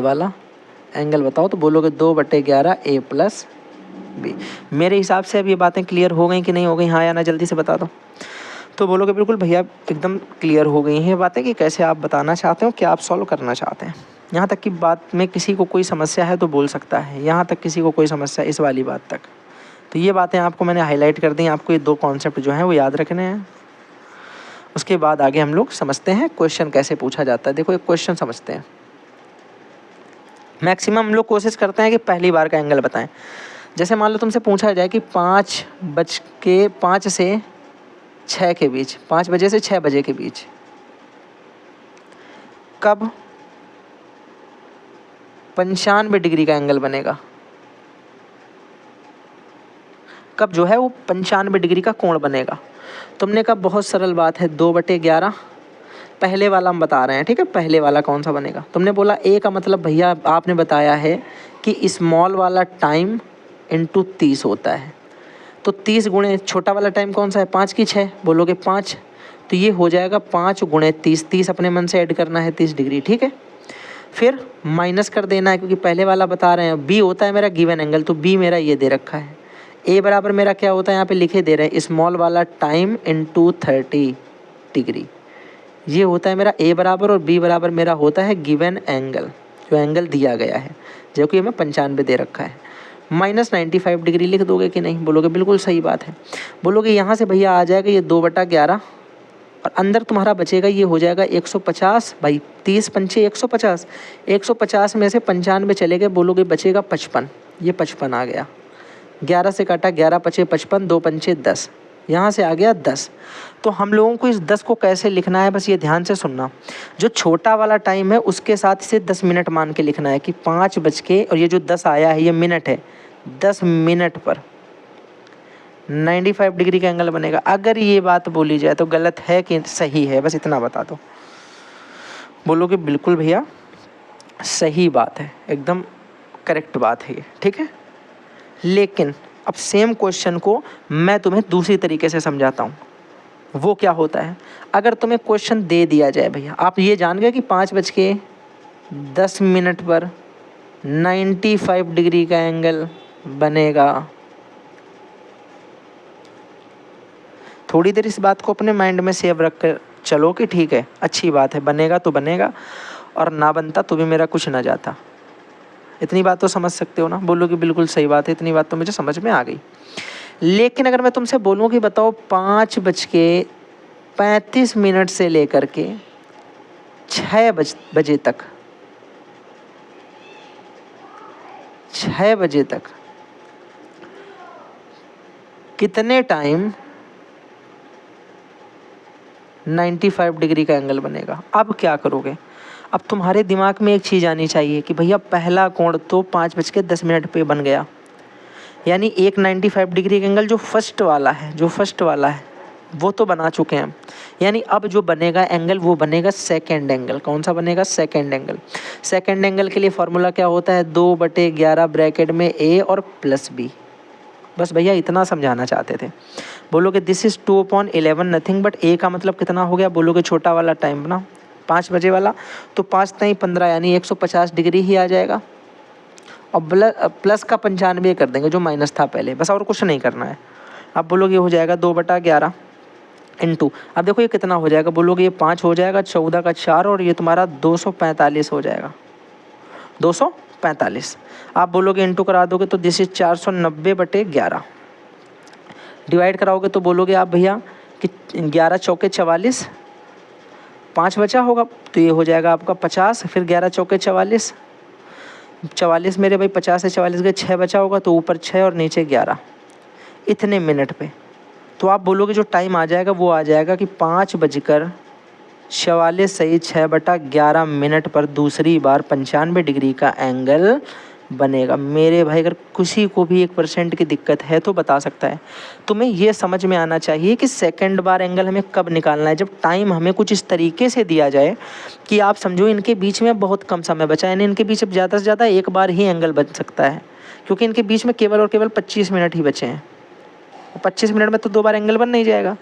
वाला एंगल बताओ, तो बोलोगे 2/11 a प्लस बी। मेरे हिसाब से अब ये बातें क्लियर हो गई कि नहीं हो गई, हाँ या ना, जल्दी से बता दो। तो बोलोगे बिल्कुल भैया एकदम क्लियर हो गई हैं बातें कि कैसे आप बताना चाहते हो, क्या आप सॉल्व करना चाहते हैं। यहाँ तक कि बात में किसी को कोई समस्या है तो बोल सकता है, यहाँ तक किसी को कोई समस्या इस वाली बात तक। तो ये बातें आपको मैंने हाईलाइट कर दी, आपको ये 2 कॉन्सेप्ट जो हैं वो याद रखने हैं। उसके बाद आगे हम लोग समझते हैं क्वेश्चन कैसे पूछा जाता है। देखो एक क्वेश्चन समझते हैं। मैक्सिमम हम लोग कोशिश करते हैं कि पहली बार का एंगल बताएं। जैसे मान लो तुमसे पूछा जाए कि 5 से 6 के बीच, 5 बजे से 6 बजे के बीच कब 95 डिग्री का एंगल बनेगा, कब जो है वो 95 डिग्री का कोण बनेगा। तुमने कहा बहुत सरल बात है, 2/11 पहले वाला हम बता रहे हैं, ठीक है। पहले वाला कौन सा बनेगा, तुमने बोला ए का मतलब भैया आपने बताया है कि स्मॉल वाला टाइम इंटू 30 होता है। तो 30 गुणे छोटा वाला टाइम कौन सा है, 5 की 6, बोलोगे 5, तो ये हो जाएगा 5 गुणे 30, 30 अपने मन से ऐड करना है 30 डिग्री, ठीक है। फिर माइनस कर देना है क्योंकि पहले वाला बता रहे हैं, बी होता है मेरा गिवन एंगल, तो बी मेरा ये दे रखा है। ए बराबर मेरा क्या होता है, यहाँ पे लिखे दे रहे हैं स्मॉल वाला टाइम इंटू 30 डिग्री, ये होता है मेरा ए बराबर, और बी बराबर मेरा होता है गिवन एंगल, जो एंगल दिया गया है, जो कि हमें 95 दे रखा है। माइनस 95 डिग्री लिख दोगे कि नहीं, बोलोगे बिल्कुल सही बात है। बोलोगे यहाँ से भैया आ जाएगा ये 2/11
और अंदर तुम्हारा बचेगा, ये हो जाएगा 150 भाई, 30 पंचे 150, 150 में से 95 चले गए, बोलोगे बचेगा 55, ये 55 आ गया। 11 से काटा, 11 पचे 55, 2 पंचे 10, यहाँ से आ गया 10। तो हम लोगों को इस 10 को कैसे लिखना है, बस ये ध्यान से सुनना। जो छोटा वाला टाइम है उसके साथ इसे 10 मिनट मान के लिखना है कि 5 बज के, और ये जो 10 आया है ये मिनट है, 10 मिनट पर 95 डिग्री का एंगल बनेगा। अगर ये बात बोली जाए तो गलत है कि सही है, बस इतना बता दो। बोलोगे बिल्कुल भैया सही बात है, एकदम करेक्ट बात है ये, ठीक है। लेकिन अब सेम क्वेश्चन को मैं तुम्हें दूसरी तरीके से समझाता हूँ। वो क्या होता है, अगर तुम्हें क्वेश्चन दे दिया जाए भैया, आप ये जान गए कि 5 बज के 10 मिनट पर 95 डिग्री का एंगल बनेगा। थोड़ी देर इस बात को अपने माइंड में सेव रख कर चलो कि ठीक है, अच्छी बात है, बनेगा तो बनेगा, और ना बनता तो भी मेरा कुछ ना जाता। इतनी बात तो समझ सकते हो ना। बोलो कि बिल्कुल सही बात है, इतनी बात तो मुझे समझ में आ गई। लेकिन अगर मैं तुमसे बोलूँ कि बताओ 5 बज के 35 मिनट से लेकर के 6 बजे तक, 6 बजे तक कितने टाइम 95 डिग्री का एंगल बनेगा। अब क्या करोगे, अब तुम्हारे दिमाग में एक चीज़ आनी चाहिए कि भैया पहला कोण तो 5 बज के 10 मिनट पे बन गया, यानी एक 95 डिग्री का एंगल जो फर्स्ट वाला है वो तो बना चुके हैं। यानी अब जो बनेगा एंगल वो बनेगा सेकेंड एंगल। कौन सा बनेगा, सेकेंड एंगल। सेकेंड एंगल के लिए फॉर्मूला क्या होता है, 2/11 ब्रैकेट में ए और प्लस बी। बस भैया इतना समझाना चाहते थे। बोलोगे दिस इज़ 2/11 नथिंग बट ए का मतलब कितना हो गया, बोलोगे छोटा वाला टाइम ना 5 बजे वाला, तो 5 नहीं 15 यानी 150 डिग्री ही आ जाएगा। और प्लस का 95 कर देंगे जो माइनस था पहले, बस और कुछ नहीं करना है। अब बोलोगे हो जाएगा 2/11 इंटू, अब देखो ये कितना हो जाएगा, बोलोगे ये 5 हो जाएगा, 14 का 4 और ये तुम्हारा 245 हो जाएगा, 245। आप बोलोगे इंटू करा दोगे तो दिस इज 490/11। डिवाइड कराओगे तो बोलोगे आप भैया कि 11 चौके 44, 5 बचा होगा तो ये हो जाएगा आपका 50, फिर 11 चौके 44, 44 मेरे भाई 50 से 44 गए, 6 बचा होगा तो ऊपर 6 और नीचे 11, इतने मिनट पे। तो आप बोलोगे जो टाइम आ जाएगा वो आ जाएगा कि 5:44 सही 6/11 मिनट पर दूसरी बार 95 डिग्री का एंगल बनेगा। मेरे भाई अगर किसी को भी 1% की दिक्कत है तो बता सकता है। तुम्हें ये समझ में आना चाहिए कि सेकंड बार एंगल हमें कब निकालना है, जब टाइम हमें कुछ इस तरीके से दिया जाए कि आप समझो इनके बीच में बहुत कम समय बचा है, यानी इनके बीच अब ज़्यादा से ज़्यादा एक बार ही एंगल बन सकता है, क्योंकि इनके बीच में केवल और केवल 25 मिनट ही बचे हैं। 25 मिनट में तो 2 बार एंगल बन नहीं जाएगा।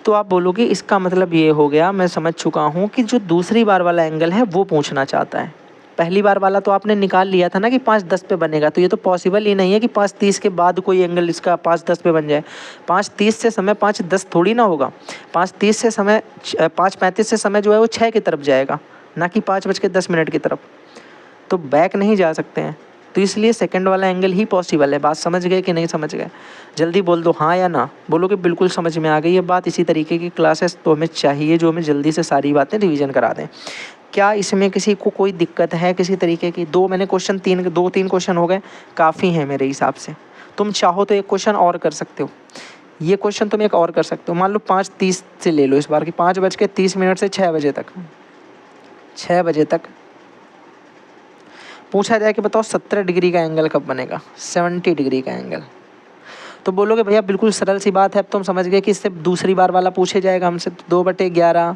तो आप बोलोगे इसका मतलब ये हो गया, मैं समझ चुका हूँ कि जो दूसरी बार वाला एंगल है वो पूछना चाहता है। पहली बार वाला तो आपने निकाल लिया था ना कि 5:10 पे बनेगा, तो ये तो पॉसिबल ही नहीं है कि 5:30 के बाद कोई एंगल इसका 5:10 पे बन जाए। 5:30 से समय 5:10 थोड़ी ना होगा। 5:30 से समय 5:35 से समय जो है वो 6 की तरफ जाएगा, ना कि 5:10 की तरफ। तो बैक नहीं जा सकते हैं, तो इसलिए सेकंड वाला एंगल ही पॉसिबल है। बात समझ गए कि नहीं समझ गए, जल्दी बोल दो हाँ या ना। बोलोगे बिल्कुल समझ में आ गई ये बात। इसी तरीके की क्लासेस तो हमें चाहिए जो हमें जल्दी से सारी बातें रिवीजन करा दें। क्या इसमें किसी को कोई दिक्कत है किसी तरीके की? मैंने क्वेश्चन 3 क्वेश्चन हो गए, काफ़ी हैं मेरे हिसाब से। तुम चाहो तो एक क्वेश्चन और कर सकते हो, ये क्वेश्चन तुम एक और कर सकते हो। मान लो 5:30 से ले लो इस बार कि 5:30 से 6 बजे तक, 6 बजे तक पूछा जाए कि बताओ 70 डिग्री का एंगल कब बनेगा, 70 डिग्री का एंगल। तो बोलोगे भैया बिल्कुल सरल सी बात है, अब तुम समझ गए कि इससे दूसरी बार वाला पूछे जाएगा हमसे। 2/11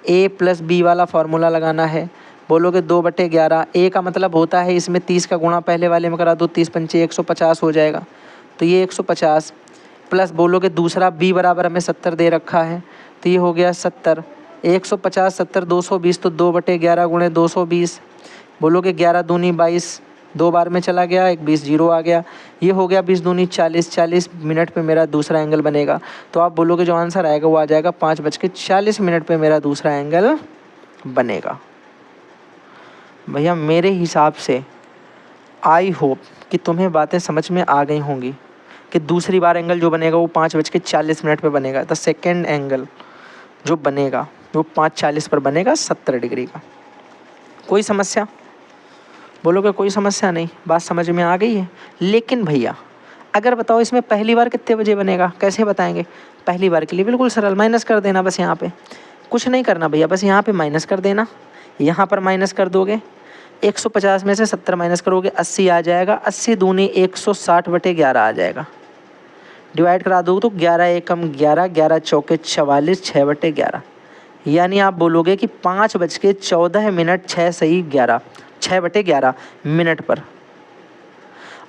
ए प्लस बी वाला फार्मूला लगाना है। बोलोगे 2/11, ए का मतलब होता है इसमें 30 का गुणा पहले वाले में करा दो, 30 पंचे 150 हो जाएगा, तो ये 150 प्लस बोलोगे दूसरा बी बराबर हमें 70 दे रखा है, तो ये हो गया 70, 150 70 220, तो 2/11 गुणे 220। बोलोगे 11 दूनी 22, 2 बार में चला गया, एक 20 जीरो आ गया, ये हो गया 20 दूनी 40, 40 मिनट पे मेरा दूसरा एंगल बनेगा। तो आप बोलोगे जो आंसर आएगा वो आ जाएगा 5:40 पे मेरा दूसरा एंगल बनेगा। भैया मेरे हिसाब से आई होप कि तुम्हें बातें समझ में आ गई होंगी कि दूसरी बार एंगल जो बनेगा वो 5:40 पे बनेगा। द सेकेंड एंगल जो बनेगा वो 5:40 पर बनेगा 70 डिग्री का। कोई समस्या? बोलोगे कोई समस्या नहीं, बात समझ में आ गई है। लेकिन भैया अगर बताओ इसमें पहली बार कितने बजे बनेगा, कैसे बताएंगे? पहली बार के लिए बिल्कुल सरल, माइनस कर देना बस। यहाँ पे कुछ नहीं करना भैया, बस यहाँ पे माइनस कर देना। यहाँ पर माइनस कर दोगे, 150 में से 70 माइनस करोगे 80 आ जाएगा। 80 दूनी 160/11 आ जाएगा। डिवाइड करा दो तो 11 एकम 11, 11 चौके 44, 6/11। यानी आप बोलोगे कि 5:14 6 सही 11, 6/11 मिनट पर।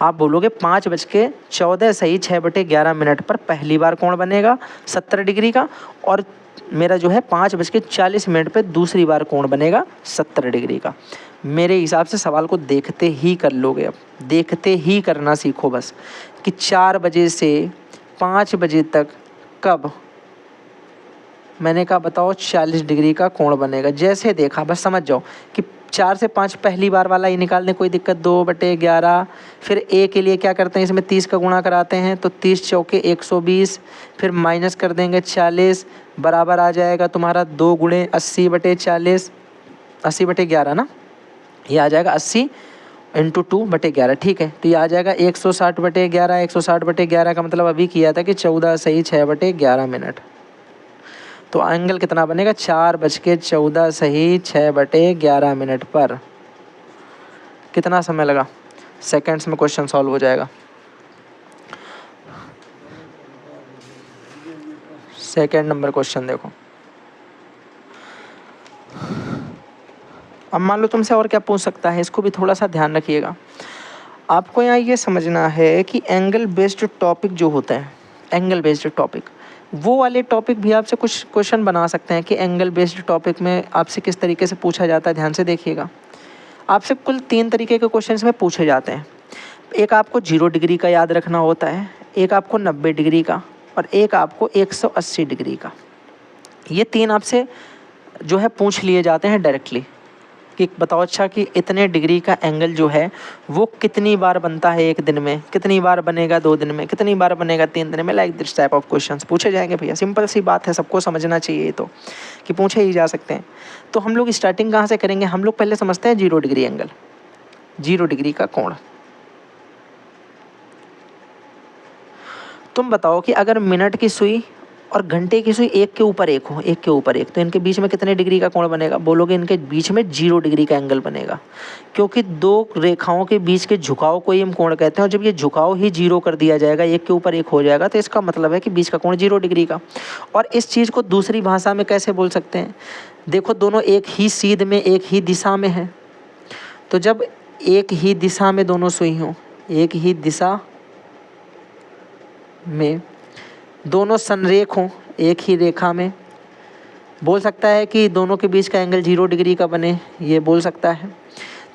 आप बोलोगे 5:14 सही 6/11 पर पहली बार कोण बनेगा 70 डिग्री का, और मेरा जो है 5:40 पे दूसरी बार कोण बनेगा 70 डिग्री का। मेरे हिसाब से सवाल को देखते ही कर लोगे। अब देखते ही करना सीखो बस, कि 4 बजे से 5 बजे तक कब, मैंने कहा बताओ 40 डिग्री का कोण बनेगा। जैसे देखा बस समझ जाओ कि 4 से 5 पहली बार वाला ही निकालने, कोई दिक्कत। 2/11, फिर ए के लिए क्या करते हैं, इसमें 30 का गुणा कराते हैं तो 30 चौके 120, फिर माइनस कर देंगे 40, बराबर आ जाएगा तुम्हारा 2 गुणे 80/40, 80/11 ना, ये आ जाएगा 80 × 2/11। ठीक है, तो ये आ जाएगा 160/11। 160/11 का मतलब अभी किया था कि 14 सही 6/11 मिनट। तो एंगल कितना बनेगा, 4:14 सही 6/11 मिनट पर। कितना समय लगा? सेकंड्स में क्वेश्चन सॉल्व हो जाएगा। सेकंड नंबर क्वेश्चन देखो। अब मान लो तुमसे और क्या पूछ सकता है, इसको भी थोड़ा सा ध्यान रखिएगा। आपको यहाँ ये समझना है कि एंगल बेस्ड टॉपिक जो होता है, एंगल बेस्ड टॉपिक, वो वाले टॉपिक भी आपसे कुछ क्वेश्चन बना सकते हैं कि एंगल बेस्ड टॉपिक में आपसे किस तरीके से पूछा जाता है। ध्यान से देखिएगा, आपसे कुल 3 तरीके के क्वेश्चन में पूछे जाते हैं। एक आपको 0 डिग्री का याद रखना होता है, एक आपको 90 डिग्री का, और एक आपको 180 डिग्री का। ये 3 आपसे जो है पूछ लिए जाते हैं डायरेक्टली, कि बताओ अच्छा कि इतने डिग्री का एंगल जो है वो कितनी बार बनता है एक दिन में, कितनी बार बनेगा 2 दिन में, कितनी बार बनेगा 3 दिन में। Like this type of questions पूछे जाएंगे भैया। सिंपल सी बात है, सबको समझना चाहिए तो, कि पूछे ही जा सकते हैं। तो हम लोग स्टार्टिंग कहाँ से करेंगे? हम लोग पहले समझते हैं 0 डिग्री एंगल, 0 डिग्री का कोण। तुम बताओ कि अगर मिनट की सुई और घंटे की सुई एक के ऊपर एक हो, एक के ऊपर एक, तो इनके बीच में कितने डिग्री का कोण बनेगा? बोलोगे इनके बीच में 0 डिग्री का एंगल बनेगा, क्योंकि 2 रेखाओं के बीच के झुकाव को ही हम कोण कहते हैं। और जब ये झुकाव ही 0 कर दिया जाएगा, एक के ऊपर एक हो जाएगा, तो इसका मतलब है कि बीच का कोण 0 डिग्री का। और इस चीज़ को दूसरी भाषा में कैसे बोल सकते हैं? देखो दोनों एक ही सीध में, एक ही दिशा में है, तो जब एक ही दिशा में दोनों सुई हों, एक ही दिशा में दोनों संरेख हों, एक ही रेखा में, बोल सकता है कि दोनों के बीच का एंगल 0 डिग्री का बने, ये बोल सकता है।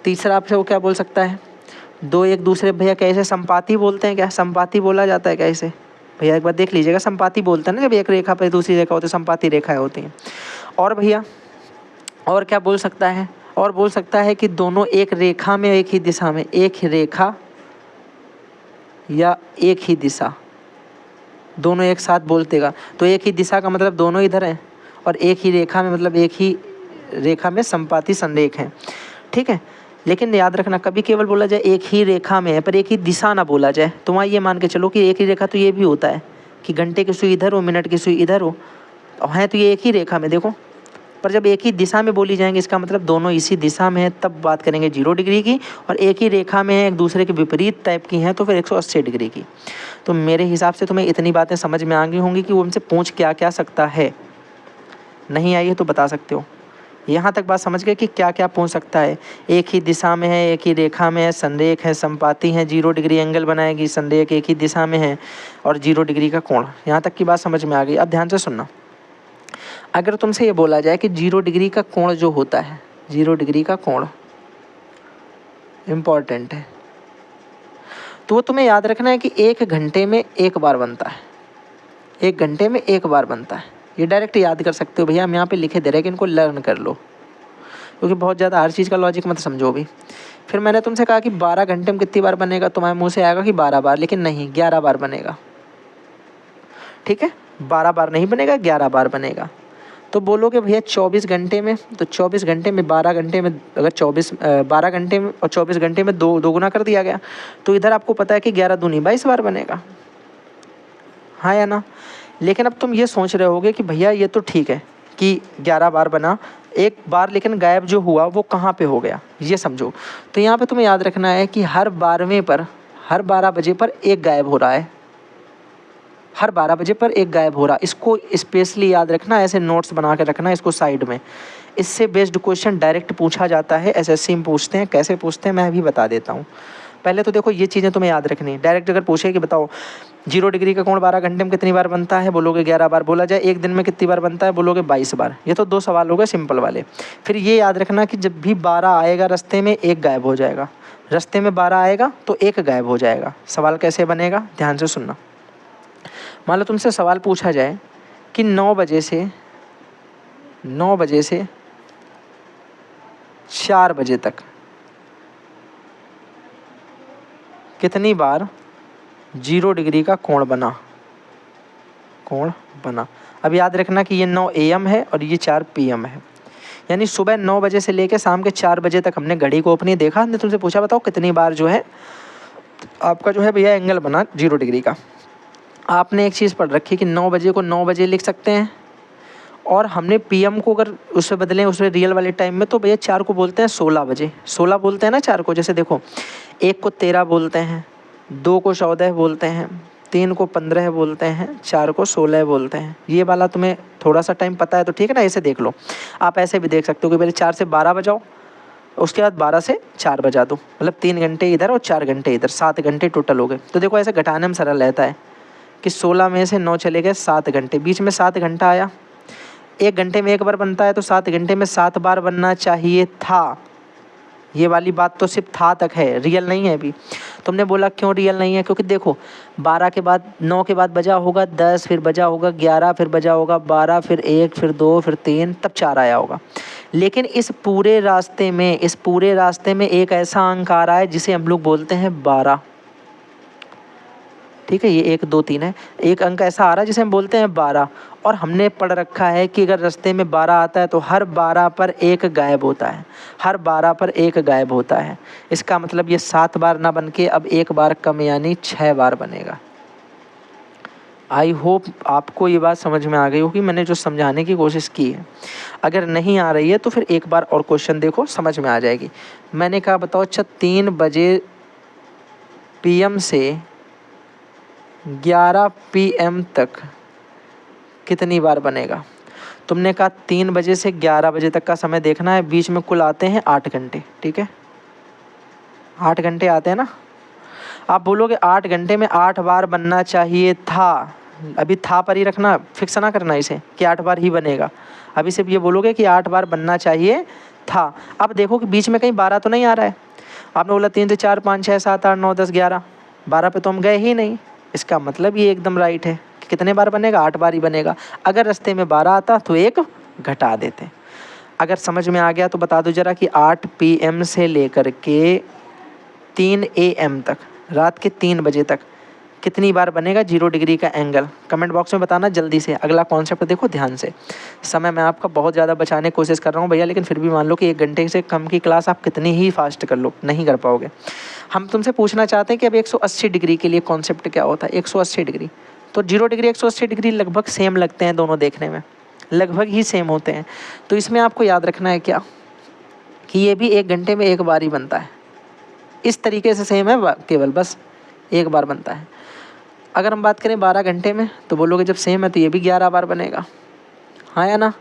तीसरा आपसे वो क्या बोल सकता है? 2 एक दूसरे, भैया कैसे संपाती बोलते हैं क्या? संपाती बोला जाता है क्या इसे? भैया एक बार देख लीजिएगा, संपाती बोलते हैं ना जब एक रेखा पर दूसरी रेखा होती है, संपाती रेखाएं होती हैं। और भैया और क्या बोल सकता है? और बोल सकता है कि दोनों एक रेखा में, एक ही दिशा में, एक ही रेखा या एक ही दिशा, दोनों एक साथ बोलतेगा। तो एक ही दिशा का मतलब दोनों इधर हैं, और एक ही रेखा में मतलब एक ही रेखा में संपाती संरेख हैं। ठीक है, लेकिन याद रखना कभी केवल बोला जाए एक ही रेखा में है, पर एक ही दिशा ना बोला जाए। तो वहाँ ये मान के चलो कि एक ही रेखा, तो ये भी होता है कि घंटे की सुई इधर हो, मिनट की सुई इधर हो, है तो ये एक ही रेखा में देखो। पर जब एक ही दिशा में बोली जाएंगे, इसका मतलब दोनों इसी दिशा में है, तब बात करेंगे 0 डिग्री की। और एक ही रेखा में है, एक दूसरे के विपरीत टाइप की हैं, तो फिर 180 डिग्री की। तो मेरे हिसाब से तुम्हें इतनी बातें समझ में आ गई होंगी कि वो हमसे पूछ क्या क्या सकता है। नहीं आई है तो बता सकते हो। यहाँ तक बात समझ गए कि क्या क्या पूछ सकता है? एक ही दिशा में है, एक ही रेखा में है, संरेख है, संपाती है, 0 डिग्री एंगल बनाएगी, संरेख एक ही दिशा में है, और 0 डिग्री का कोण। यहाँ तक की बात समझ में आ गई। अब ध्यान से सुनना, अगर तुमसे ये बोला जाए कि 0 डिग्री का कोण जो होता है, 0 डिग्री का कोण इम्पॉर्टेंट है, तो वो तुम्हें याद रखना है कि 1 घंटे में 1 बार बनता है, 1 घंटे में 1 बार बनता है। ये डायरेक्ट याद कर सकते हो भैया, हम यहाँ पे लिखे दे रहे हैं कि इनको लर्न कर लो, क्योंकि बहुत ज़्यादा हर चीज़ का लॉजिक मत समझो भी। फिर मैंने तुमसे कहा कि 12 घंटे में कितनी बार बनेगा, तुम्हारे मुँह से आएगा कि 12 बार, लेकिन नहीं, 11 बार बनेगा। ठीक है, 12 बार नहीं बनेगा, 11 बार बनेगा। तो बोलोगे भैया 24 घंटे में, तो 24 घंटे में 12 घंटे में अगर 12 घंटे में और 24 घंटे में दो गुना कर दिया गया, तो इधर आपको पता है कि 11 दूनी 22 बार बनेगा, हाँ या ना। लेकिन अब तुम ये सोच रहे होगे कि भैया ये तो ठीक है कि 11 बार बना, एक बार लेकिन गायब जो हुआ वो कहाँ पे हो गया, ये समझो। तो यहाँ पे तुम्हें याद रखना है कि हर 12वें पर, हर 12 बजे पर एक गायब हो रहा है, हर 12 बजे पर एक गायब हो रहा। इसको स्पेशली याद रखना, ऐसे नोट्स बना के रखना इसको साइड में। इससे बेस्ड क्वेश्चन डायरेक्ट पूछा जाता है, एसएससी में पूछते हैं। कैसे पूछते हैं मैं अभी बता देता हूँ। पहले तो देखो ये चीज़ें तुम्हें याद रखनी है। डायरेक्ट अगर पूछे कि बताओ 0 डिग्री का कोण 12 घंटे में कितनी बार बनता है, बोलोगे 11 बार। बोला जाए 1 दिन में कितनी बार बनता है, बोलोगे 22 बार। ये तो 2 सवाल हो गए सिंपल वाले। फिर ये याद रखना कि जब भी 12 आएगा रास्ते में, एक गायब हो जाएगा। रास्ते में 12 आएगा तो एक गायब हो जाएगा। सवाल कैसे बनेगा, ध्यान से सुनना। मान लो तुमसे सवाल पूछा जाए कि 9 बजे से 4 बजे तक कितनी बार 0 डिग्री का कोण बना। अब याद रखना कि ये 9 AM है और ये 4 PM है, यानी सुबह 9 बजे से लेकर शाम के 4 बजे तक हमने घड़ी को अपनी देखा। हमने तुमसे पूछा बताओ कितनी बार जो है आपका जो है भैया एंगल बना 0 डिग्री का। आपने एक चीज़ पढ़ रखी कि 9 बजे को 9 बजे लिख सकते हैं, और हमने PM को अगर उससे बदलें उसमें रियल वाले टाइम में, तो भैया 4 को बोलते हैं 16 बजे। 16 बोलते हैं ना 4 को। जैसे देखो 1 को 13 बोलते हैं, 2 को 14 बोलते हैं, 3 को 15 बोलते हैं, 4 को 16 बोलते हैं। ये वाला तुम्हें थोड़ा सा टाइम पता है तो ठीक है ना, ऐसे देख लो। आप ऐसे भी देख सकते हो कि पहले 4 से 12 बजाओ, उसके बाद 12 से 4 बजा दो, मतलब 3 घंटे इधर और 4 घंटे इधर, 7 घंटे टोटल हो गए। तो देखो ऐसे घटाने में सरल रहता है कि 16 में से 9 चले गए, 7 घंटे, बीच में 7 घंटा आया। 1 घंटे में 1 बार बनता है, तो 7 घंटे में 7 बार बनना चाहिए था। ये वाली बात तो सिर्फ था तक है, रियल नहीं है अभी। तुमने बोला क्यों रियल नहीं है, क्योंकि देखो 12 के बाद 9 के बाद बजा होगा 10, फिर बजा होगा 11, फिर बजा होगा 12, फिर 1, फिर 2, फिर 3, तब 4 आया होगा। लेकिन इस पूरे रास्ते में एक ऐसा अंक आ रहा है जिसे हम लोग बोलते हैं 12। ठीक है, ये 1 2 3 है, एक अंक ऐसा आ रहा है जिसे हम बोलते हैं 12। और हमने पढ़ रखा है कि अगर रास्ते में 12 आता है तो हर 12 पर एक गायब होता है, हर 12 पर एक गायब होता है। इसका मतलब ये 7 बार ना बन के अब 1 बार कम यानी 6 बार बनेगा। आई होप आपको ये बात समझ में आ गई होगी, मैंने जो समझाने की कोशिश की है। अगर नहीं आ रही है तो फिर एक बार और क्वेश्चन देखो, समझ में आ जाएगी। मैंने कहा बताओ अच्छा 3 बजे PM से 11 PM तक कितनी बार बनेगा। तुमने कहा 3 बजे से 11 बजे तक का समय देखना है, बीच में कुल आते हैं 8 घंटे। ठीक है, 8 घंटे आते हैं ना। आप बोलोगे 8 घंटे में 8 बार बनना चाहिए था, अभी था पर ही रखना, फिक्स ना करना इसे कि 8 बार ही बनेगा। अभी सिर्फ ये बोलोगे कि 8 बार बनना चाहिए था। अब देखो कि बीच में कहीं 12 तो नहीं आ रहा है। आपने बोला 3 से 4 5 6 7 8 9 10 11, 12 पे तो हम गए ही नहीं। इसका मतलब ये एकदम राइट है कि कितने बार बनेगा, 8 बार ही बनेगा। अगर रास्ते में 12 आता तो 1 घटा देते। अगर समझ में आ गया तो बता दो जरा कि 8 PM से लेकर के 3 AM तक, रात के 3 बजे तक कितनी बार बनेगा 0 डिग्री का एंगल। कमेंट बॉक्स में बताना जल्दी से। अगला कॉन्सेप्ट देखो ध्यान से। समय मैं आपका बहुत ज़्यादा बचाने की कोशिश कर रहा हूँ भैया, लेकिन फिर भी मान लो कि 1 घंटे से कम की क्लास आप कितनी ही फास्ट कर लो, नहीं कर पाओगे। हम तुमसे पूछना चाहते हैं कि अब 180 डिग्री के लिए कॉन्सेप्ट क्या होता है। 180 डिग्री तो 0 डिग्री 180 डिग्री लगभग सेम लगते हैं, दोनों देखने में लगभग ही सेम होते हैं। तो इसमें आपको याद रखना है क्या कि ये भी 1 घंटे में 1 बार ही बनता है। इस तरीके से सेम है, केवल बस 1 बार बनता है। अगर हम बात करें 12 घंटे में तो बोलोगे जब सेम है तो ये भी 11 बार बनेगा, हाँ या ना।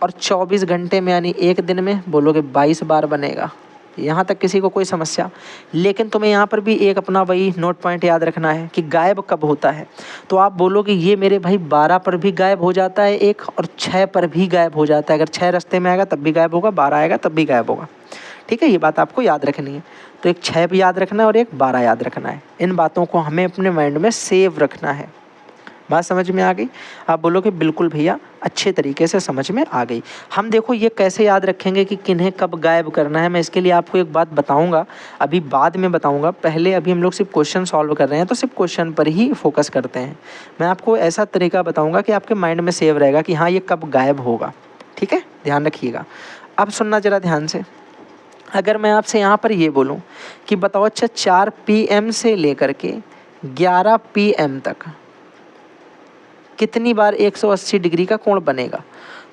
और 24 घंटे में यानी 1 दिन में बोलोगे 22 बार बनेगा। यहाँ तक किसी को कोई समस्या। लेकिन तुम्हें यहाँ पर भी एक अपना वही नोट पॉइंट याद रखना है कि गायब कब होता है। तो आप बोलोगे ये मेरे भाई 12 पर भी गायब हो जाता है एक, और 6 पर भी गायब हो जाता है। अगर 6 रास्ते में आएगा तब भी गायब होगा, 12 आएगा तब भी गायब होगा। ठीक है, ये बात आपको याद रखनी है। तो एक 6 भी याद रखना है और एक 12 याद रखना है। इन बातों को हमें अपने माइंड में सेव रखना है। बात समझ में आ गई? आप बोलोगे बिल्कुल भैया अच्छे तरीके से समझ में आ गई। हम देखो ये कैसे याद रखेंगे कि किन्हें कब गायब करना है, मैं इसके लिए आपको एक बात बताऊंगा, अभी बाद में बताऊंगा। पहले अभी हम लोग सिर्फ क्वेश्चन सॉल्व कर रहे हैं, तो सिर्फ क्वेश्चन पर ही फोकस करते हैं। मैं आपको ऐसा तरीका बताऊँगा कि आपके माइंड में सेव रहेगा कि हाँ ये कब गायब होगा। ठीक है, ध्यान रखिएगा। अब सुनना ज़रा ध्यान से। अगर मैं आपसे यहाँ पर ये बोलूँ कि बताओ अच्छा 4 PM से लेकर के 11 PM तक कितनी बार 180 डिग्री का कोण बनेगा,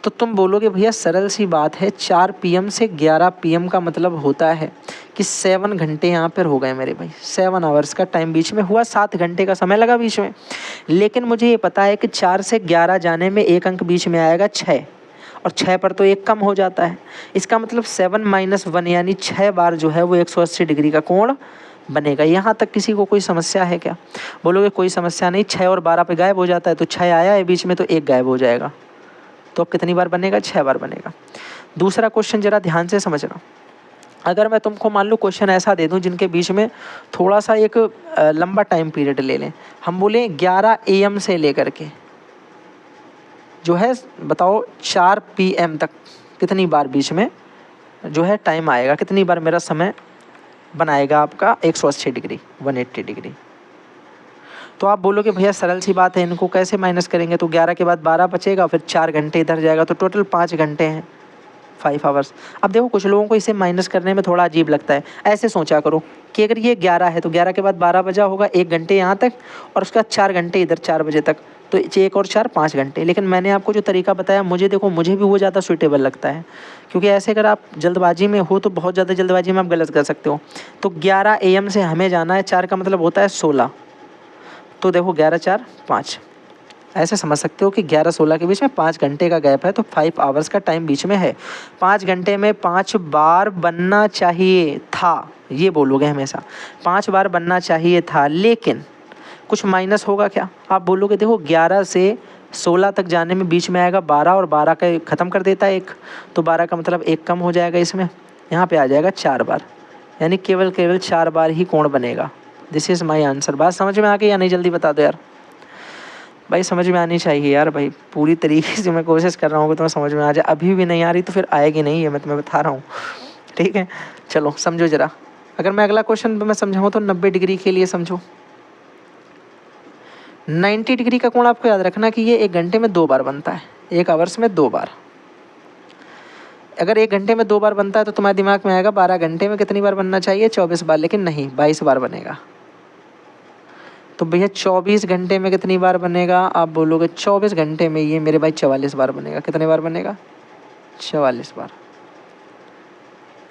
तो तुम बोलोगे भैया सरल सी बात है, 4 PM से 11 PM का मतलब होता है कि 7 घंटे यहाँ पर हो गए मेरे भाई। 7 आवर्स का टाइम बीच में हुआ, 7 घंटे का समय लगा बीच में। लेकिन मुझे ये पता है कि 4 से 11 जाने में एक अंक बीच में आएगा 6, और 6 पर तो एक कम हो जाता है। इसका मतलब 7 - 1 यानी 6 बार जो है वो 180 डिग्री का कोण बनेगा। यहाँ तक किसी को कोई समस्या है क्या? बोलोगे कोई समस्या नहीं, 6 और 12 पे गायब हो जाता है, तो 6 आया है बीच में तो एक गायब हो जाएगा। तो अब कितनी बार बनेगा? 6 बार बनेगा। दूसरा क्वेश्चन ज़रा ध्यान से समझना। अगर मैं तुमको मान लो क्वेश्चन ऐसा दे दूं जिनके बीच में थोड़ा सा एक लंबा टाइम पीरियड ले लें, हम बोले 11 AM से लेकर के जो है बताओ 4 PM तक कितनी बार बीच में जो है टाइम आएगा, कितनी बार मेरा समय बनाएगा आपका 180 डिग्री, 180 डिग्री। तो आप बोलोगे भैया सरल सी बात है, इनको कैसे माइनस करेंगे? तो 11 के बाद 12 बचेगा, फिर 4 घंटे इधर जाएगा, तो टोटल 5 घंटे हैं, 5 आवर्स। अब देखो कुछ लोगों को इसे माइनस करने में थोड़ा अजीब लगता है। ऐसे सोचा करो कि अगर ये 11 है तो 11 के बाद 12 बजा होगा, 1 घंटे यहाँ तक, और उसके बाद 4 घंटे इधर 4 बजे तक, तो 1 और 4 5 घंटे। लेकिन मैंने आपको जो तरीका बताया, मुझे देखो मुझे भी वो ज़्यादा सूटेबल लगता है, क्योंकि ऐसे अगर आप जल्दबाजी में हो तो बहुत ज़्यादा जल्दबाजी में आप गलत कर सकते हो। तो 11 AM से हमें जाना है, 4 का मतलब होता है 16, तो देखो 11 - 4 = 5। ऐसे समझ सकते हो कि 11-16 के बीच में 5 घंटे का गैप है, तो 5 आवर्स का टाइम बीच में है। 5 घंटे में 5 बार बनना चाहिए था, ये बोलोगे हमेशा 5 बार बनना चाहिए था, लेकिन कुछ माइनस होगा क्या? आप बोलोगे देखो 11 से 16 तक जाने में बीच में आएगा 12, और 12 का ख़त्म कर देता है 1, तो 12 का मतलब 1 कम हो जाएगा इसमें, यहाँ पे आ जाएगा 4 बार, यानी केवल 4 बार ही कोण बनेगा। This is my answer. बात समझ में आ गई या नहीं? जल्दी बता दो यार भाई, समझ में आनी चाहिए यार भाई, पूरी तरीके से मैं कोशिश कर रहा हूँ कि तुम्हें समझ में आ जाए। अभी भी नहीं आ रही तो फिर आएगी नहीं, ये मैं तुम्हें बता रहा हूँ। ठीक है, चलो समझो ज़रा। अगर मैं अगला क्वेश्चन मैं समझाऊँ तो 90 डिग्री के लिए समझो। 90 डिग्री का कोण आपको याद रखना कि ये 1 घंटे में 2 बार बनता है, 1 आवर्स में 2 बार। अगर 1 घंटे में 2 बार बनता है तो तुम्हारे दिमाग में आएगा 12 घंटे में कितनी बार बनना चाहिए? 24 बार, लेकिन नहीं, 22 बार बनेगा। तो भैया 24 घंटे में कितनी बार बनेगा? आप बोलोगे 24 घंटे में ये मेरे भाई 44 बार बनेगा। कितने बार बनेगा? 44 बार।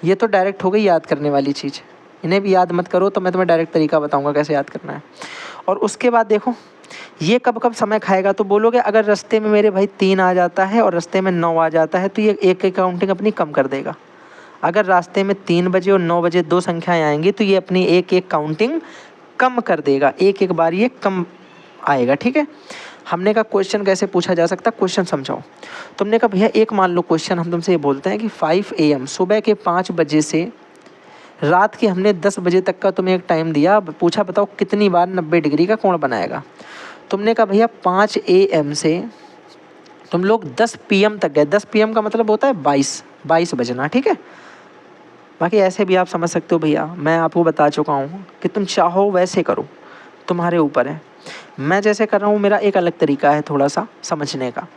ये तो डायरेक्ट हो गई याद करने वाली चीज़, इन्हें भी याद मत करो, तो मैं तुम्हें डायरेक्ट तरीका बताऊंगा कैसे याद करना है। और उसके बाद देखो ये कब कब समय खाएगा, तो बोलोगे अगर रास्ते में मेरे भाई 3 आ जाता है और रास्ते में 9 आ जाता है तो ये एक काउंटिंग अपनी कम कर देगा। अगर रास्ते में 3 बजे और 9 बजे 2 संख्याएं आएंगी तो ये अपनी एक काउंटिंग कम कर देगा, एक बार ये कम आएगा। ठीक है, हमने कहा क्वेश्चन कैसे पूछा जा सकता है, क्वेश्चन समझाओ। तुमने कहा भैया एक मान लो क्वेश्चन हम तुमसे ये बोलते हैं कि 5 AM सुबह के 5 बजे से रात के हमने 10 बजे तक का तुम्हें एक टाइम दिया, पूछा बताओ कितनी बार 90 डिग्री का कोण बनाएगा। तुमने कहा भैया 5 AM से तुम लोग 10 PM तक गए। 10 PM का मतलब होता है 22 बजना। ठीक है, बाकी ऐसे भी आप समझ सकते हो भैया, मैं आपको बता चुका हूँ कि तुम चाहो वैसे करो, तुम्हारे ऊपर है। मैं जैसे कर रहा हूँ मेरा एक अलग तरीका है थोड़ा सा समझने का।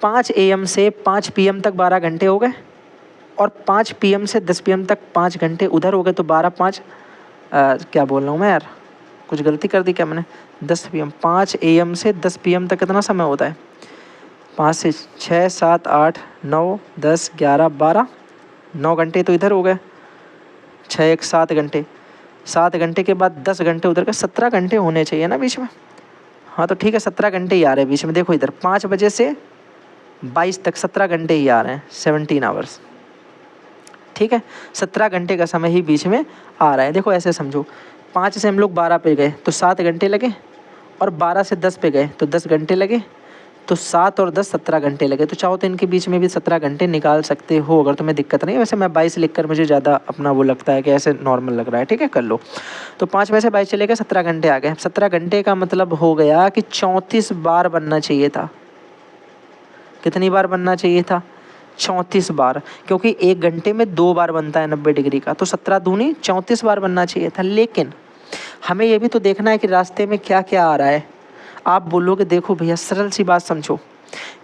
5 AM से 5 PM तक 12 घंटे हो गए, और 5 PM से 10 PM तक 5 घंटे उधर हो गए, तो 12 5 क्या बोल रहा हूँ मैं यार, कुछ गलती कर दी क्या मैंने? 10 PM 5 AM से 10 PM तक कितना समय होता है? 5 से 6 7 8 9 10 11 12, 9 घंटे तो इधर हो गए, 6 1 7 घंटे, 7 घंटे के बाद 10 घंटे उधर का, 17 घंटे होने चाहिए ना बीच में। हाँ तो ठीक है, 17 घंटे ही आ रहे हैं बीच में। देखो इधर 5 बजे से 22 तक 17 घंटे ही आ रहे हैं, 17 आवर्स। ठीक है, 17 घंटे का समय ही बीच में आ रहा है। देखो ऐसे समझो, 5 से हम लोग 12 पे गए तो 7 घंटे लगे, और 12 से 10 पे गए तो 10 घंटे लगे, तो 7 और 10 17 घंटे लगे। तो चाहो तो इनके बीच में भी 17 घंटे निकाल सकते हो अगर तुम्हें दिक्कत नहीं है। वैसे मैं 22 लिखकर मुझे ज़्यादा अपना वो लगता है कि ऐसे नॉर्मल लग रहा है, ठीक है, कर लो। तो 5 में से 22 चले गए, 17 घंटे आ गए। 17 घंटे का मतलब हो गया कि 34 बार बनना चाहिए था। कितनी बार बनना चाहिए था? 34 बार, क्योंकि 1 घंटे में 2 बार बनता है 90 डिग्री का, तो 17 दूनी 34 बार बनना चाहिए था। लेकिन हमें ये भी तो देखना है कि रास्ते में क्या क्या आ रहा है। आप बोलोगे देखो भैया सरल सी बात समझो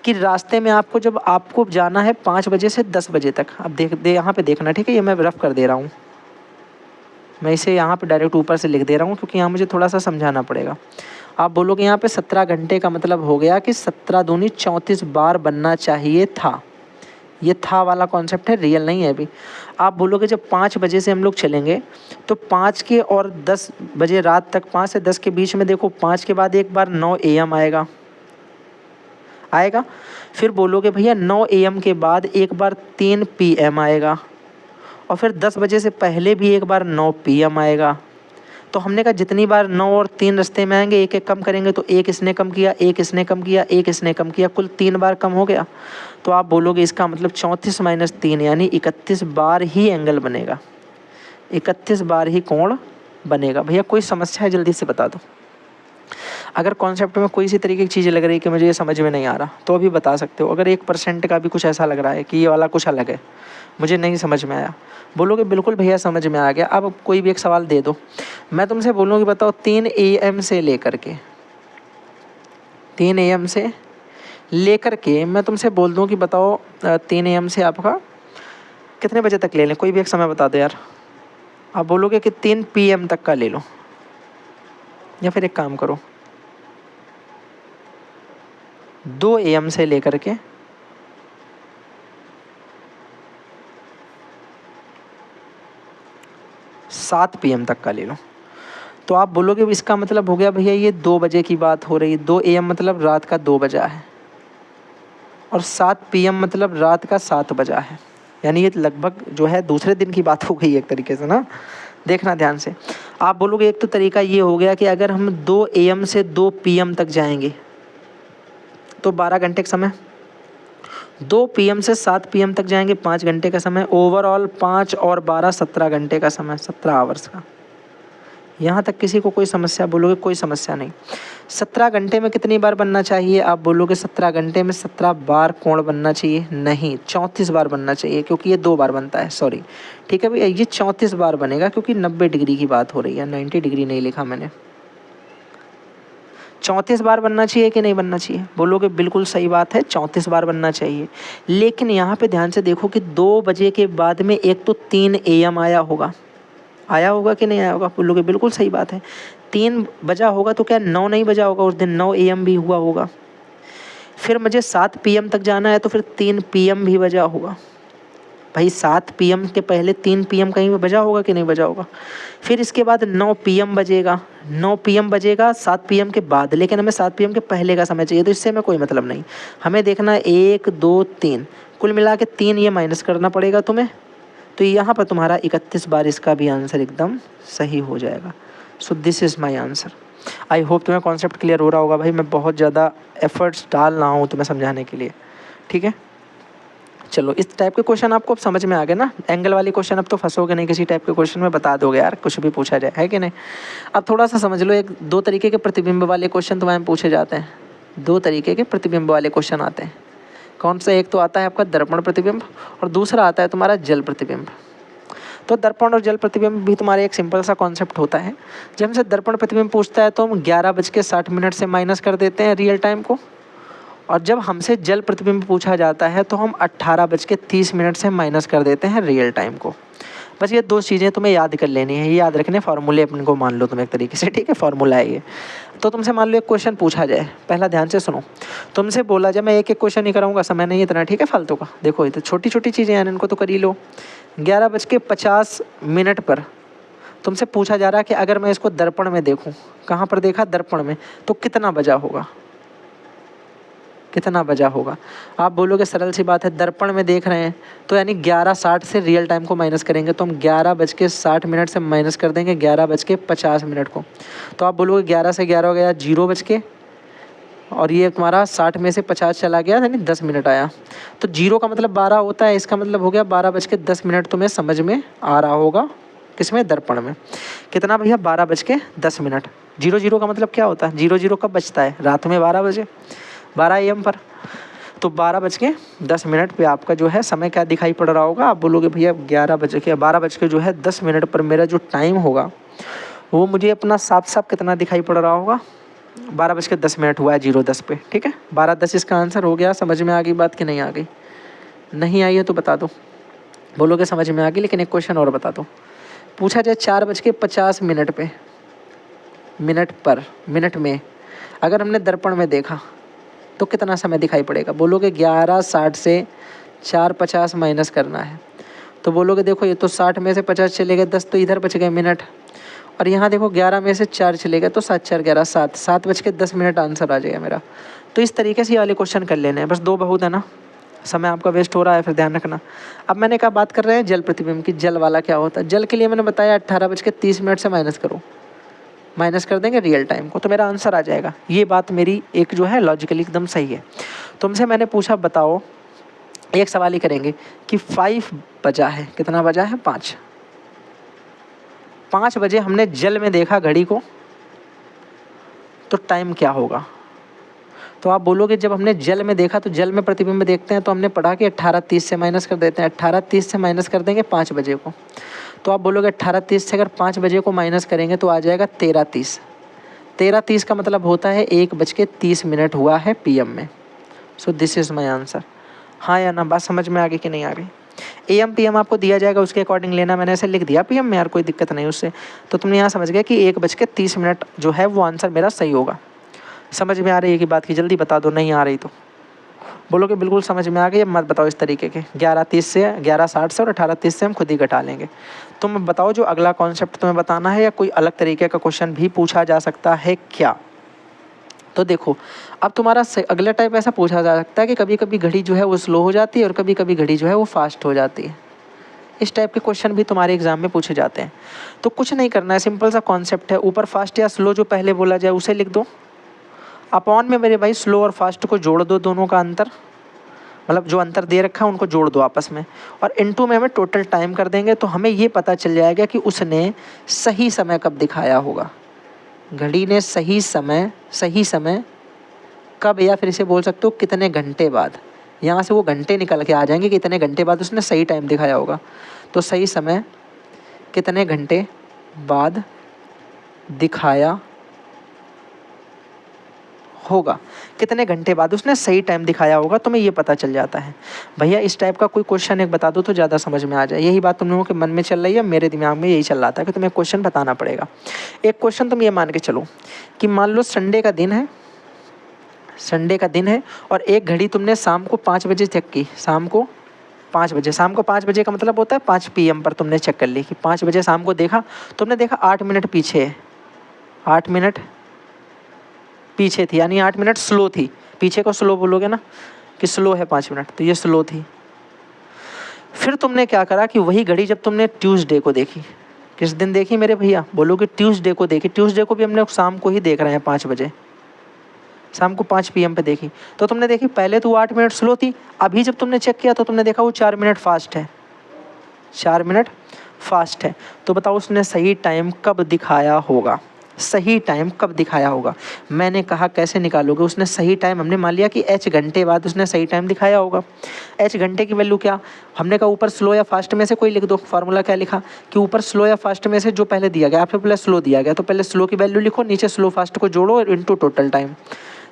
कि रास्ते में आपको जब आपको जाना है 5 बजे से 10 बजे तक, अब यहाँ पे देखना, ठीक है, ये मैं रफ कर दे रहा हूँ, मैं इसे यहाँ पे डायरेक्ट ऊपर से लिख दे रहा हूँ क्योंकि यहाँ मुझे थोड़ा सा समझाना पड़ेगा। आप बोलोगे यहाँ पे 17 घंटे का मतलब हो गया कि 17 दूनी 34 बार बनना चाहिए था। ये था वाला कॉन्सेप्ट है, रियल नहीं है अभी। आप बोलोगे जब 5 बजे से हम लोग चलेंगे तो 5 के और 10 बजे रात तक, 5 से 10 के बीच में देखो 5 के बाद एक बार 9 AM आएगा। फिर बोलोगे भैया 9 AM के बाद एक बार 3 PM आएगा, और फिर 10 बजे से पहले भी एक बार 9 PM आएगा। तो हमने कहा जितनी बार 9 और 3 रास्ते में आएंगे एक एक कम करेंगे, तो एक इसने कम किया, एक इसने कम किया, एक इसने कम किया, कुल 3 बार कम हो गया। तो आप बोलोगे इसका मतलब 34 - 3 यानी 31 बार ही एंगल बनेगा, 31 बार ही कोण बनेगा। भैया कोई समस्या है जल्दी से बता दो। अगर कॉन्सेप्ट में कोई सी तरीके की चीज़ लग रही है कि मुझे ये समझ में नहीं आ रहा तो अभी बता सकते हो। अगर 1% का भी कुछ ऐसा लग रहा है कि ये वाला कुछ अलग है, मुझे नहीं समझ में आया, बोलोगे बिल्कुल भैया समझ में आ गया। अब कोई भी एक सवाल दे दो, मैं तुमसे बोलूँगी बताओ 3 AM से लेकर के 3 AM से लेकर के मैं तुमसे बोल दूँ कि बताओ 3 AM से आपका कितने बजे तक ले लें, कोई भी एक समय बता दो यार। आप बोलोगे कि 3 PM तक का ले लो, या फिर एक काम करो 2 AM से लेकर के 7 PM तक का ले लो। तो आप बोलोगे इसका मतलब हो गया भैया ये 2 बजे की बात हो रही है। 2 AM मतलब रात का 2 बजा है, और 7 PM मतलब रात का 7 बजा है, यानी ये लगभग जो है दूसरे दिन की बात हो गई एक तरीके से ना। देखना ध्यान से। आप बोलोगे एक तो तरीका ये हो गया कि अगर हम 2 AM से 2 PM तक जाएंगे तो 12 घंटे का समय, 2 PM से 7 PM तक जाएंगे 5 घंटे का समय, ओवरऑल 5 और 12 17 घंटे का समय, 17 आवर्स का। यहाँ तक किसी को कोई समस्या? बोलोगे कोई समस्या नहीं। 17 घंटे में कितनी बार बनना चाहिए? आप बोलोगे 17 घंटे में 17 बार कोण बनना चाहिए, नहीं 34 बार बनना चाहिए, क्योंकि ये 2 बार बनता है, सॉरी। ठीक है भैया, ये 34 बार बनेगा क्योंकि 90 डिग्री की बात हो रही है, 90 डिग्री नहीं लिखा मैंने। 34 बार बनना चाहिए कि नहीं बनना चाहिए? बोलोगे बिल्कुल सही बात है, 34 बार बनना चाहिए। लेकिन यहाँ पे ध्यान से देखो कि 2 बजे के बाद में एक तो 3 AM आया होगा कि नहीं आया होगा? बोलोगे बिल्कुल सही बात है, 3 बजा होगा तो क्या 9 नहीं बजा होगा उस दिन? 9 AM भी हुआ होगा। फिर मुझे 7 PM तक जाना है तो फिर 3 PM भी बजा होगा। भाई 7 PM के पहले 3 PM कहीं भी बजा होगा कि नहीं बजा होगा? फिर इसके बाद 9 PM बजेगा, 9 PM बजेगा 7 PM के बाद, लेकिन हमें 7 PM के पहले का समय चाहिए, तो इससे हमें कोई मतलब नहीं। हमें देखना है 1 2 3, कुल मिला के 3 ये माइनस करना पड़ेगा तुम्हें। तो यहाँ पर तुम्हारा 31 बार इसका भी आंसर एकदम सही हो जाएगा। So this is my answer. I hope तुम्हें कॉन्सेप्ट क्लियर हो रहा होगा। भाई मैं बहुत ज़्यादा एफर्ट्स डाल रहा हूँ तुम्हें समझाने के लिए, ठीक है। चलो इस टाइप के क्वेश्चन आपको अब समझ में आ गए ना। एंगल वाली क्वेश्चन अब तो फंसोगे नहीं, किसी टाइप के क्वेश्चन में बता दोगे यार, कुछ भी पूछा जाए, है कि नहीं। अब थोड़ा सा समझ लो, 2 तरीके के प्रतिबिंब वाले क्वेश्चन तुम्हारे में पूछे जाते हैं। 2 तरीके के प्रतिबिंब वाले क्वेश्चन आते हैं। कौन सा? एक तो आता है आपका दर्पण प्रतिबिंब, और दूसरा आता है तुम्हारा जल प्रतिबिंब। तो दर्पण और जल प्रतिबिंब भी तुम्हारे एक सिंपल सा कॉन्सेप्ट होता है। जब हमसे दर्पण प्रतिबिंब पूछता है तो हम 11:60 से माइनस कर देते हैं रियल टाइम को, और जब हमसे जल प्रतिबिंब पूछा जाता है तो हम 18:30 से माइनस कर देते हैं रियल टाइम को। बस ये 2 चीज़ें तुम्हें याद कर लेनी है, ये याद रखने फार्मूले अपने को मान लो तुम एक तरीके से, ठीक है, फार्मूला है ये। तो तुमसे मान लो एक क्वेश्चन पूछा जाए, पहला ध्यान से सुनो, तुमसे बोला जाए, मैं एक एक क्वेश्चन ही कराऊंगा, समय नहीं इतना, ठीक है, फालतू का। देखो ये तो छोटी छोटी चीज़ें हैं, इनको तो कर ही लो। 11:50 पर तुमसे पूछा जा रहा है कि अगर मैं इसको दर्पण में देखूं, कहाँ पर देखा? दर्पण में, तो कितना बजा होगा? कितना बजा होगा? आप बोलोगे सरल सी बात है, दर्पण में देख रहे हैं तो यानी 11:60 से रियल टाइम को माइनस करेंगे, तो हम 11:60 से माइनस कर देंगे 11:50 को। तो आप बोलोगे 11 से 11 हो गया 0 बज के, और ये तुम्हारा 60 में से 50 चला गया, यानी 10 मिनट आया। तो 0 का मतलब 12 होता है, इसका मतलब हो गया 12:10 तुम्हें समझ में आ रहा होगा। किसमें? दर्पण में। कितना भैया? 12:10। 00 का मतलब क्या होता है? 00 कब बजता है? रात में 12 बजे, 12 AM पर। तो 12:10 पे आपका जो है समय क्या दिखाई पड़ रहा होगा? आप बोलोगे भैया 12:10 पर मेरा जो टाइम होगा वो मुझे अपना साफ साफ कितना दिखाई पड़ रहा होगा? 12:10 हुआ है 0:10 पे, ठीक है। 12:10 इसका आंसर हो गया। समझ में आ गई बात कि नहीं आ गई? नहीं आई है तो बता दो, बोलोगे समझ में आ गई। लेकिन एक क्वेश्चन और बता दो, पूछा जाए 4:50 पे, मिनट में अगर हमने दर्पण में देखा तो कितना समय दिखाई पड़ेगा? बोलोगे 11:60 से 4:50 माइनस करना है। तो बोलोगे देखो ये तो 60 में से 50 चले गए, 10 तो इधर बच गए मिनट, और यहाँ देखो 11 में से 4 चले गए तो 7 4 11 7, 7:10 आंसर आ जाएगा मेरा। तो इस तरीके से ये वाले क्वेश्चन कर लेने हैं। बस 2 बहुत है ना, समय आपका वेस्ट हो रहा है, फिर ध्यान रखना। अब मैंने कहा बात कर रहे हैं जल प्रतिबिंब की। जल वाला क्या होता है? जल के लिए मैंने बताया 18:30 से माइनस करो, माइनस कर देंगे रियल टाइम को तो मेरा आंसर आ जाएगा। ये बात मेरी एक जो है लॉजिकली एकदम सही है। तुमसे मैंने पूछा बताओ, एक सवाल ही करेंगे कि 5 बजा है, कितना बजा है? 5 बजे हमने जल में देखा घड़ी को, तो टाइम क्या होगा? तो आप बोलोगे जब हमने जल में देखा तो जल में प्रतिबिंब देखते हैं तो हमने पढ़ा कि 18:30 से माइनस कर देते हैं। 18:30 से माइनस कर देंगे 5 बजे को, तो आप बोलोगे 18:30 से अगर 5 बजे को माइनस करेंगे तो आ जाएगा 13:30। 13:30 का मतलब होता है 1:30 हुआ है PM में। So this is my answer. हाँ या ना? बात समझ में आ गई कि नहीं आ गई? AM PM आपको दिया जाएगा, उसके अकॉर्डिंग लेना। मैंने ऐसे लिख दिया PM में यार, कोई दिक्कत नहीं उससे। तो तुमने यहाँ समझ गया कि 1:30 जो है वो आंसर मेरा सही होगा। समझ में आ रही है कि बात की? जल्दी बता दो, नहीं आ रही तो बोलो कि बिल्कुल समझ में आ गई। अब मत बताओ इस तरीके के 11:30 से 11:60 से और 18:30 से हम खुद ही घटा लेंगे। तुम बताओ जो अगला कॉन्सेप्ट तुम्हें बताना है, या कोई अलग तरीके का क्वेश्चन भी पूछा जा सकता है क्या? तो देखो अब तुम्हारा अगला टाइप ऐसा पूछा जा सकता है कि कभी कभी घड़ी जो है वो स्लो हो जाती है और कभी कभी घड़ी जो है वो फास्ट हो जाती है। इस टाइप के क्वेश्चन भी तुम्हारे एग्जाम में पूछे जाते हैं। तो कुछ नहीं करना है, सिंपल सा कॉन्सेप्ट है। ऊपर फास्ट या स्लो जो पहले बोला जाए उसे लिख दो, अपॉन में मेरे भाई स्लो और फास्ट को जोड़ दो, दोनों का अंतर, मतलब जो अंतर दे रखा है उनको जोड़ दो आपस में, और इनटू में हमें टोटल टाइम कर देंगे। तो हमें ये पता चल जाएगा कि उसने सही समय कब दिखाया होगा। घड़ी ने सही समय कब, या फिर इसे बोल सकते हो कितने घंटे बाद। यहाँ से वो घंटे निकल के आ जाएंगे कि कितने घंटे बाद उसने सही टाइम दिखाया होगा। तो सही समय कितने घंटे बाद दिखाया होगा, कितने घंटे बाद उसने सही टाइम दिखाया होगा, तुम्हें ये पता चल जाता है। भैया इस टाइप का कोई क्वेश्चन एक बता दो तो ज़्यादा समझ में आ जाए। यही बात तुम लोगों के मन में चल रही है, मेरे दिमाग में यही चल रहा था कि तुम्हें क्वेश्चन बताना पड़ेगा। एक क्वेश्चन तुम ये मान के चलो कि मान लो संडे का दिन है और एक घड़ी तुमने शाम को 5 बजे चेक की। शाम को 5 बजे का मतलब होता है 5 PM पर तुमने चेक कर ली कि 5 बजे शाम को देखा, तुमने देखा 8 मिनट पीछे है, 8 मिनट पीछे थी, यानी 8 मिनट स्लो थी। पीछे को स्लो बोलोगे ना कि स्लो है 5 मिनट, तो ये स्लो थी। फिर तुमने क्या करा कि वही घड़ी जब तुमने ट्यूसडे को देखी, किस दिन देखी मेरे भैया? बोलोगे ट्यूसडे को देखी। ट्यूसडे को भी हमने शाम को ही देख रहे हैं 5 बजे, शाम को 5 PM पे देखी। तो तुमने देखी पहले तो वो 8 मिनट स्लो थी, अभी जब तुमने चेक किया तो तुमने देखा वो 4 मिनट फास्ट है, 4 मिनट फास्ट है। तो बताओ उसने सही टाइम कब दिखाया होगा? सही टाइम कब दिखाया होगा? मैंने कहा कैसे निकालोगे? उसने सही टाइम, हमने मान लिया कि h घंटे बाद उसने सही टाइम दिखाया होगा। h घंटे की वैल्यू क्या? हमने कहा ऊपर स्लो या फास्ट में से कोई लिख दो। फार्मूला क्या लिखा कि ऊपर स्लो या फास्ट में से जो पहले दिया गया, आपसे पहले स्लो दिया गया तो पहले स्लो की वैल्यू लिखो, नीचे स्लो फास्ट को जोड़ो और इनटू टोटल टाइम।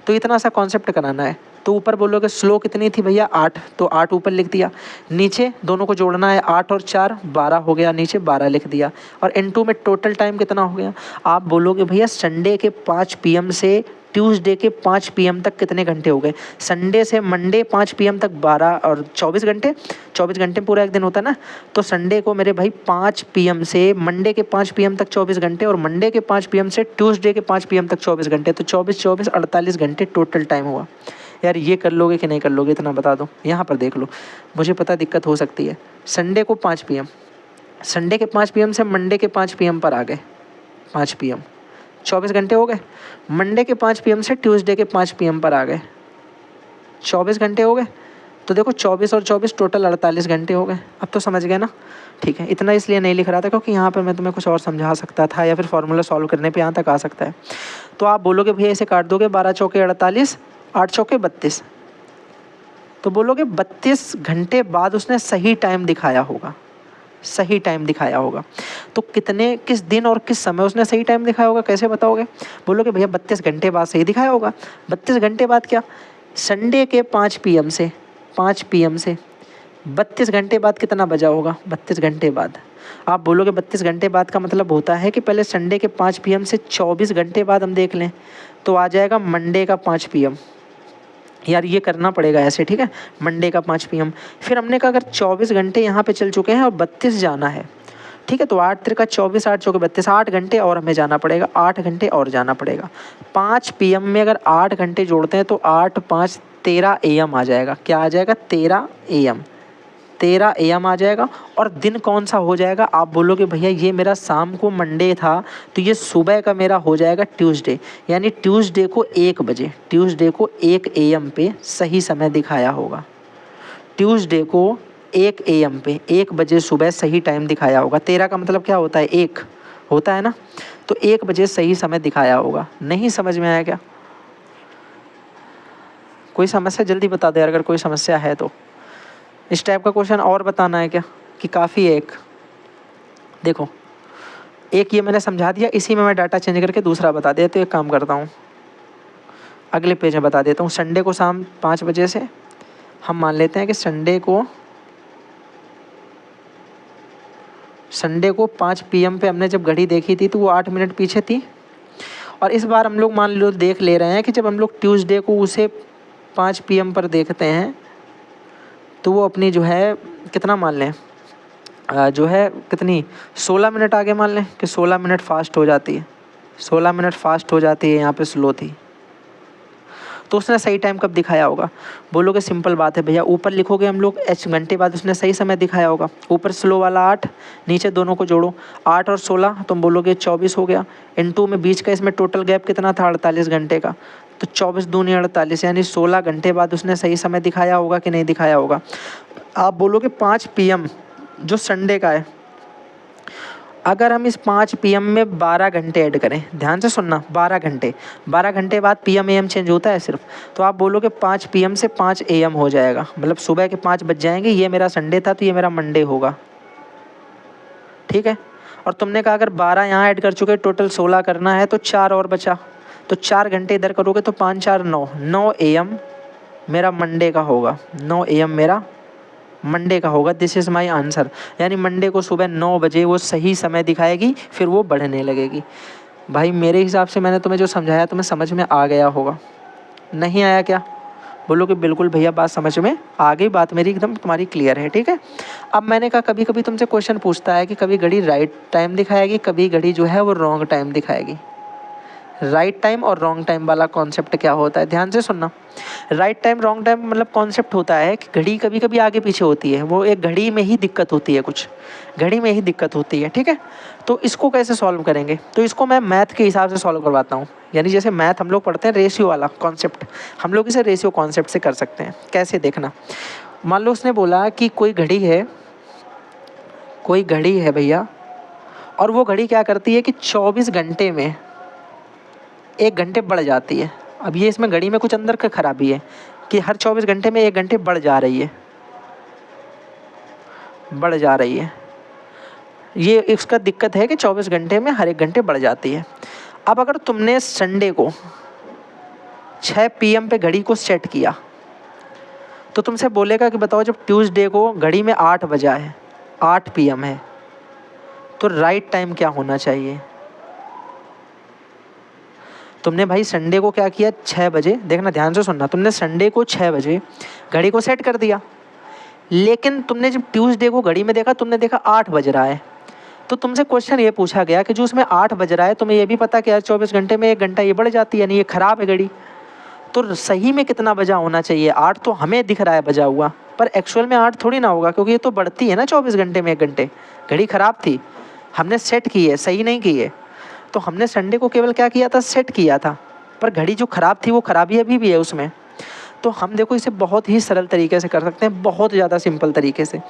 तो इतना सा कॉन्सेप्ट कराना है। तो ऊपर बोलोगे स्लो कितनी थी भैया? 8, तो 8 ऊपर लिख दिया, नीचे दोनों को जोड़ना है, 8 और 4 12 हो गया, नीचे 12 लिख दिया, और इनटू में टोटल टाइम कितना हो गया? आप बोलोगे भैया संडे के 5 PM से ट्यूसडे के 5 PM तक कितने घंटे हो गए? संडे से मंडे 5 PM तक 12 और 24 घंटे, 24 घंटे पूरा एक दिन होता है ना। तो संडे को मेरे भाई 5 PM से मंडे के 5 PM तक 24 घंटे, और मंडे के 5 PM से ट्यूसडे के 5 PM तक 24 घंटे, तो 24 48 घंटे टोटल टाइम हुआ। यार ये कर लोगे कि नहीं कर लोगे इतना बता दो। यहाँ पर देख लो, मुझे पता दिक्कत हो सकती है। संडे को 5 PM, संडे के 5 PM से मंडे के 5 PM पर आ गए, 5 PM 24 घंटे हो गए। मंडे के 5 PM से ट्यूसडे के 5 PM पर आ गए, 24 घंटे हो गए। तो देखो 24 और 24 टोटल 48 घंटे हो गए। अब तो समझ गए ना? ठीक है, इतना इसलिए नहीं लिख रहा था क्योंकि यहाँ पे मैं तुम्हें कुछ और समझा सकता था या फिर फॉर्मूला सॉल्व करने पे यहाँ तक आ सकता है। तो आप बोलोगे भैया इसे काट दोगे, 12 चौके 48, 8 चौके 32, तो बोलोगे 32 घंटे बाद उसने सही टाइम दिखाया होगा, सही टाइम दिखाया होगा। तो कितने, किस दिन और किस समय उसने सही टाइम दिखाया होगा, कैसे बताओगे? बोलोगे भैया 32 घंटे बाद सही दिखाया होगा। 32 घंटे बाद क्या? संडे के 5 PM से 32 घंटे बाद कितना बजा होगा? 32 घंटे बाद। आप बोलोगे 32 घंटे बाद का मतलब होता है कि पहले संडे के 5 PM से 24 घंटे बाद हम देख लें, तो आ जाएगा मंडे का 5 PM। यार ये करना पड़ेगा ऐसे, ठीक है, मंडे का 5 PM। फिर हमने कहा अगर 24 घंटे यहाँ पे चल चुके हैं और 32 जाना है, ठीक है, तो 8 त्रिका 24, 8 चौके 32, 8 घंटे और हमें जाना पड़ेगा, 8 घंटे और जाना पड़ेगा। 5 PM में अगर 8 घंटे जोड़ते हैं तो 8 5 13 AM आ जाएगा। क्या आ जाएगा? 13 AM, 13 AM आ जाएगा। और दिन कौन सा हो जाएगा? आप बोलोगे भैया ये मेरा शाम को मंडे था, तो ये सुबह का मेरा हो जाएगा ट्यूसडे, यानी ट्यूसडे को 1 बजे, ट्यूसडे को 1 AM पे सही समय दिखाया होगा। ट्यूसडे को 1 AM पे 1 बजे सुबह सही टाइम दिखाया होगा। 13 का मतलब क्या होता है? 1 होता है ना, तो 1 बजे सही समय दिखाया होगा। नहीं समझ में आया क्या? कोई समस्या जल्दी बता दे यार, अगर कोई समस्या है तो। इस टाइप का क्वेश्चन और बताना है क्या कि काफ़ी है एक? देखो एक ये मैंने समझा दिया, इसी में मैं डाटा चेंज करके दूसरा बता दिया। तो एक काम करता हूँ, अगले पेज में बता देता हूँ। संडे को शाम 5 बजे से हम मान लेते हैं कि संडे को 5 PM पे हमने जब घड़ी देखी थी तो वो 8 मिनट पीछे थी। और इस बार हम लोग मान लो देख ले रहे हैं कि जब हम लोग ट्यूसडे को उसे 5 PM पर देखते हैं तो वो अपनी जो है कितना मान लें, जो है कितनी 16 मिनट आगे मान लें कि 16 मिनट फास्ट हो जाती है, 16 मिनट फास्ट हो जाती है, यहाँ पे स्लो थी। तो उसने सही टाइम कब दिखाया होगा? बोलोगे सिंपल बात है भैया, ऊपर लिखोगे हम लोग h घंटे बाद उसने सही समय दिखाया होगा। ऊपर स्लो वाला 8, नीचे दोनों को जोड़ो, 8 और 16 तुम बोलोगे 24 हो गया। इनटू में बीच का इसमें टोटल गैप कितना था? 48 घंटे का। तो 24 दूनी 48, यानी 16 घंटे बाद उसने सही समय दिखाया होगा कि नहीं दिखाया होगा? आप बोलोगे 5 PM जो संडे का है, अगर हम इस 5 PM में 12 घंटे ऐड करें, ध्यान से सुनना, 12 घंटे बाद PM AM चेंज होता है सिर्फ। तो आप बोलोगे 5 PM से 5 AM हो जाएगा, मतलब सुबह के 5 बज जाएंगे। ये मेरा संडे था तो ये मेरा मंडे होगा, ठीक है। और तुमने कहा अगर 12 यहाँ ऐड कर चुके, टोटल 16 करना है, तो 4 और बचा, तो 4 घंटे इधर करोगे तो 5 4 9 AM मेरा मंडे का होगा, 9 AM मेरा मंडे का होगा। This is my answer. यानी मंडे को सुबह 9 बजे वो सही समय दिखाएगी, फिर वो बढ़ने लगेगी। भाई मेरे हिसाब से मैंने तुम्हें जो समझाया तुम्हें समझ में आ गया होगा। नहीं आया क्या? बोलो कि बिल्कुल भैया बात समझ में आ गई, बात मेरी एकदम तुम्हारी क्लियर है, ठीक है। अब मैंने कहा कभी कभी तुमसे क्वेश्चन पूछता है कि कभी घड़ी राइट टाइम दिखाएगी, कभी घड़ी जो है वो रॉन्ग टाइम दिखाएगी। राइट टाइम और रॉन्ग टाइम वाला कॉन्सेप्ट क्या होता है, ध्यान से सुनना। राइट टाइम रॉन्ग टाइम मतलब कॉन्सेप्ट होता है कि घड़ी कभी कभी आगे पीछे होती है, वो एक घड़ी में ही दिक्कत होती है, कुछ घड़ी में ही दिक्कत होती है, ठीक है। तो इसको कैसे सॉल्व करेंगे? तो इसको मैं मैथ के हिसाब से सॉल्व करवाता हूँ। यानी जैसे मैथ हम लोग पढ़ते हैं रेशियो वाला कॉन्सेप्ट, हम लोग इसे रेशियो कॉन्सेप्ट से कर सकते हैं। कैसे देखना, मान लो उसने बोला कि कोई घड़ी है भैया, और वो घड़ी क्या करती है कि 24 घंटे में 1 घंटे बढ़ जाती है। अब ये इसमें घड़ी में कुछ अंदर का खराबी है कि हर 24 घंटे में 1 घंटे बढ़ जा रही है। ये इसका दिक्कत है कि 24 घंटे में हर 1 घंटे बढ़ जाती है। अब अगर तुमने संडे को 6 PM पे घड़ी को सेट किया तो तुमसे बोलेगा कि बताओ जब ट्यूसडे को घड़ी में 8 बजा है, 8 PM है, तो राइट टाइम क्या होना चाहिए? तुमने भाई संडे को क्या किया, 6 बजे, देखना ध्यान से सुनना, तुमने संडे को 6 बजे घड़ी को सेट कर दिया, लेकिन तुमने जब ट्यूसडे को घड़ी में देखा, तुमने देखा 8 बज रहा है। तो तुमसे क्वेश्चन ये पूछा गया कि जो उसमें 8 बज रहा है, तुम्हें ये भी पता कि यार 24 घंटे में 1 घंटा ये बढ़ जाती है, यानी ये ख़राब है घड़ी। तो सही में कितना बजा होना चाहिए? 8 तो हमें दिख रहा है बजा हुआ, पर एक्चुअल में 8 थोड़ी ना होगा, क्योंकि ये तो बढ़ती है ना 24 घंटे में 1 घंटे। घड़ी ख़राब थी, हमने सेट की है, सही नहीं की है। तो हमने संडे को केवल क्या किया था, सेट किया था, पर घड़ी जो ख़राब थी वो खराबी अभी भी है उसमें। तो हम देखो इसे बहुत ही सरल तरीके से कर सकते हैं, बहुत ज़्यादा सिंपल तरीके से।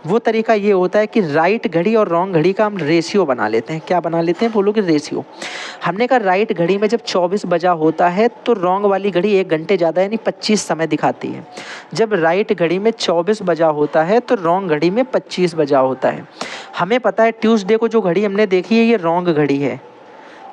वो तरीका ये होता है कि राइट घड़ी और रॉन्ग घड़ी का हम रेशियो बना लेते हैं। क्या बना लेते हैं, बोलो कि रेशियो। हमने कहा राइट घड़ी में जब 24 बजा होता है तो रॉन्ग वाली घड़ी 1 घंटे ज़्यादा यानी 25 समय दिखाती है। जब राइट घड़ी में 24 बजा होता है तो रॉन्ग घड़ी में 25 बजा होता है। हमें पता है ट्यूसडे को जो घड़ी हमने देखी है ये रॉन्ग घड़ी है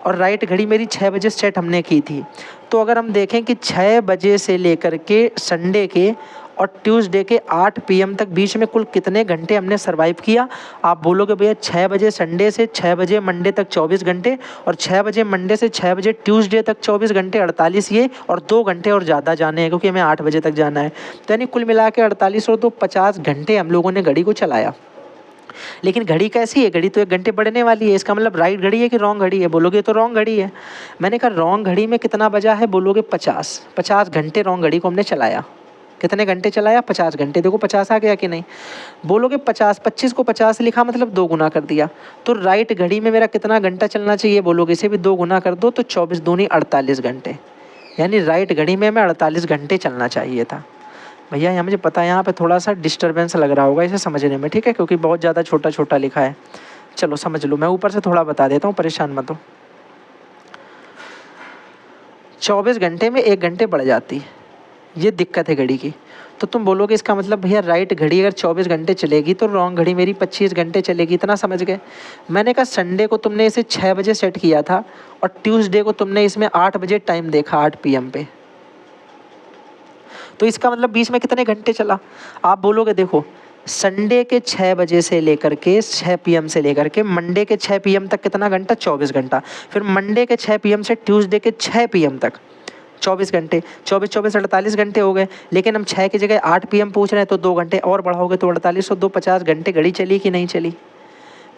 और राइट घड़ी मेरी 6 बजे सेट हमने की थी। तो अगर हम देखें कि 6 बजे से लेकर के संडे के और ट्यूसडे के 8 PM तक बीच में कुल कितने घंटे हमने सरवाइव किया, आप बोलोगे भैया 6 बजे संडे से 6 बजे मंडे तक 24 घंटे और 6 बजे मंडे से 6 बजे ट्यूसडे तक 24 घंटे, 48 ये और 2 घंटे और ज़्यादा जाने हैं क्योंकि हमें 8 बजे तक जाना है। तो यानी कुल मिला के 48 और 2 50 घंटे हम लोगों ने घड़ी को चलाया। लेकिन घड़ी कैसी है, घड़ी तो 1 घंटे बढ़ने वाली है। इसका मतलब राइट घड़ी है कि रॉन्ग घड़ी है, बोलोगे तो रॉन्ग घड़ी है। मैंने कहा रॉन्ग घड़ी में कितना बजा है, बोलोगे 50 घंटे रॉन्ग घड़ी को हमने चलाया। कितने घंटे चलाया, 50 घंटे। देखो 50 आ गया कि नहीं, बोलोगे 50, 25 को 50 लिखा मतलब 2 गुना कर दिया। तो राइट घड़ी में मेरा कितना घंटा चलना चाहिए, बोलोगे इसे भी 2 गुना कर दो तो 24 दूनी 48 घंटे, यानी राइट घड़ी में मैं 48 घंटे चलना चाहिए था। भैया यहाँ मुझे पता है यहाँ पे थोड़ा सा डिस्टर्बेंस लग रहा होगा इसे समझने में, ठीक है, क्योंकि बहुत ज़्यादा छोटा छोटा लिखा है। चलो समझ लो, मैं ऊपर से थोड़ा बता देता हूँ, परेशान मत हो। 24 घंटे में 1 घंटे बढ़ जाती है, ये दिक्कत है घड़ी की। तो तुम बोलोगे इसका मतलब भैया राइट घड़ी अगर 24 घंटे चलेगी तो रॉन्ग घड़ी मेरी 25 घंटे चलेगी, इतना समझ गए। मैंने कहा संडे को तुमने इसे 6 बजे सेट किया था और ट्यूसडे को तुमने इसमें 8 बजे टाइम देखा, 8 PM पे, तो इसका मतलब बीच में कितने घंटे चला। आप बोलोगे देखो संडे के 6 बजे से लेकर के 6 PM से लेकर के मंडे के 6 PM तक कितना घंटा, 24 घंटा। फिर मंडे के 6 PM से ट्यूसडे के 6 PM तक 24 घंटे, 24 48 घंटे हो गए। लेकिन हम 6 की जगह 8 PM पूछ रहे हैं तो 2 घंटे और बढ़ाओगे तो 48 और 2 50 घंटे घड़ी चली कि नहीं चली।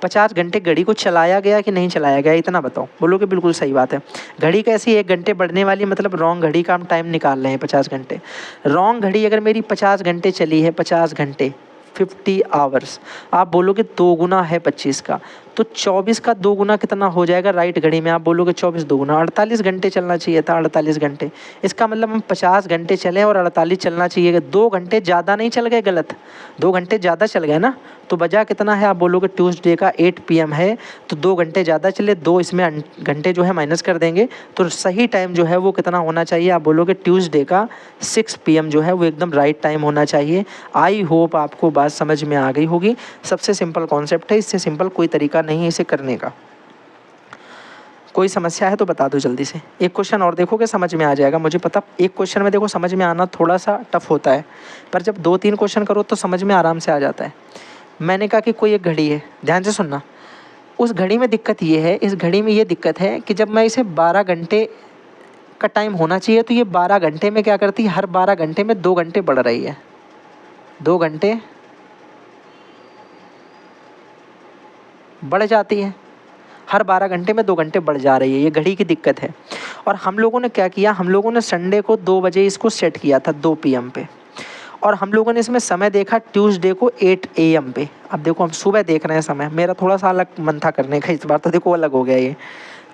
50 घंटे घड़ी को चलाया गया कि नहीं चलाया गया, इतना बताओ। बोलोगे बिल्कुल सही बात है। घड़ी कैसी 1 घंटे बढ़ने वाली, मतलब रॉन्ग घड़ी का हम टाइम निकाल रहे हैं 50 घंटे। रॉन्ग घड़ी अगर मेरी 50 घंटे चली है, 50 घंटे 50 आवर्स, आप बोलोगे 2 गुना है 25 का, तो 24 का 2 गुना कितना हो जाएगा राइट घड़ी में, आप बोलोगे 24 2 गुना 48 घंटे चलना चाहिए था, 48 घंटे। इसका मतलब हम 50 घंटे चले और 48 चलना चाहिए, 2 घंटे ज़्यादा नहीं चल गए, गलत, 2 घंटे ज़्यादा चल गए ना। तो बजा कितना है, आप बोलोगे ट्यूसडे का 8 PM है तो 2 घंटे ज़्यादा चले, 2 इसमें घंटे जो है माइनस कर देंगे तो सही टाइम जो है वो कितना होना चाहिए, आप बोलोगे ट्यूसडे का 6 PM जो है वो एकदम राइट टाइम होना चाहिए। आई होप आपको बात समझ में आ गई होगी। सबसे सिंपल कॉन्सेप्ट है, इससे सिंपल कोई तरीका नहीं है इसे करने का। कोई समस्या है तो बता दो जल्दी से। एक क्वेश्चन और देखोगे समझ में आ जाएगा, मुझे पता। एक क्वेश्चन में देखो समझ में आना थोड़ा सा टफ होता है, पर जब 2-3 क्वेश्चन करो तो समझ में आराम से आ जाता है। मैंने कहा कि कोई एक घड़ी है, ध्यान से सुनना। उस घड़ी में दिक्कत ये है, इस घड़ी में ये दिक्कत है कि जब मैं इसे 12 घंटे का टाइम होना चाहिए तो ये 12 घंटे में क्या करती है, हर 12 घंटे में 2 घंटे बढ़ रही है, 2 घंटे बढ़ जाती है, हर 12 घंटे में 2 घंटे बढ़ जा रही है, ये घड़ी की दिक्कत है। और हम लोगों ने क्या किया, हम लोगों ने संडे को 2 बजे इसको सेट किया था 2 PM पे, और हम लोगों ने इसमें समय देखा ट्यूसडे को 8 AM पे। अब देखो हम सुबह देख रहे हैं समय, मेरा थोड़ा सा अलग मन था करने का, इस बार तो देखो अलग हो गया ये।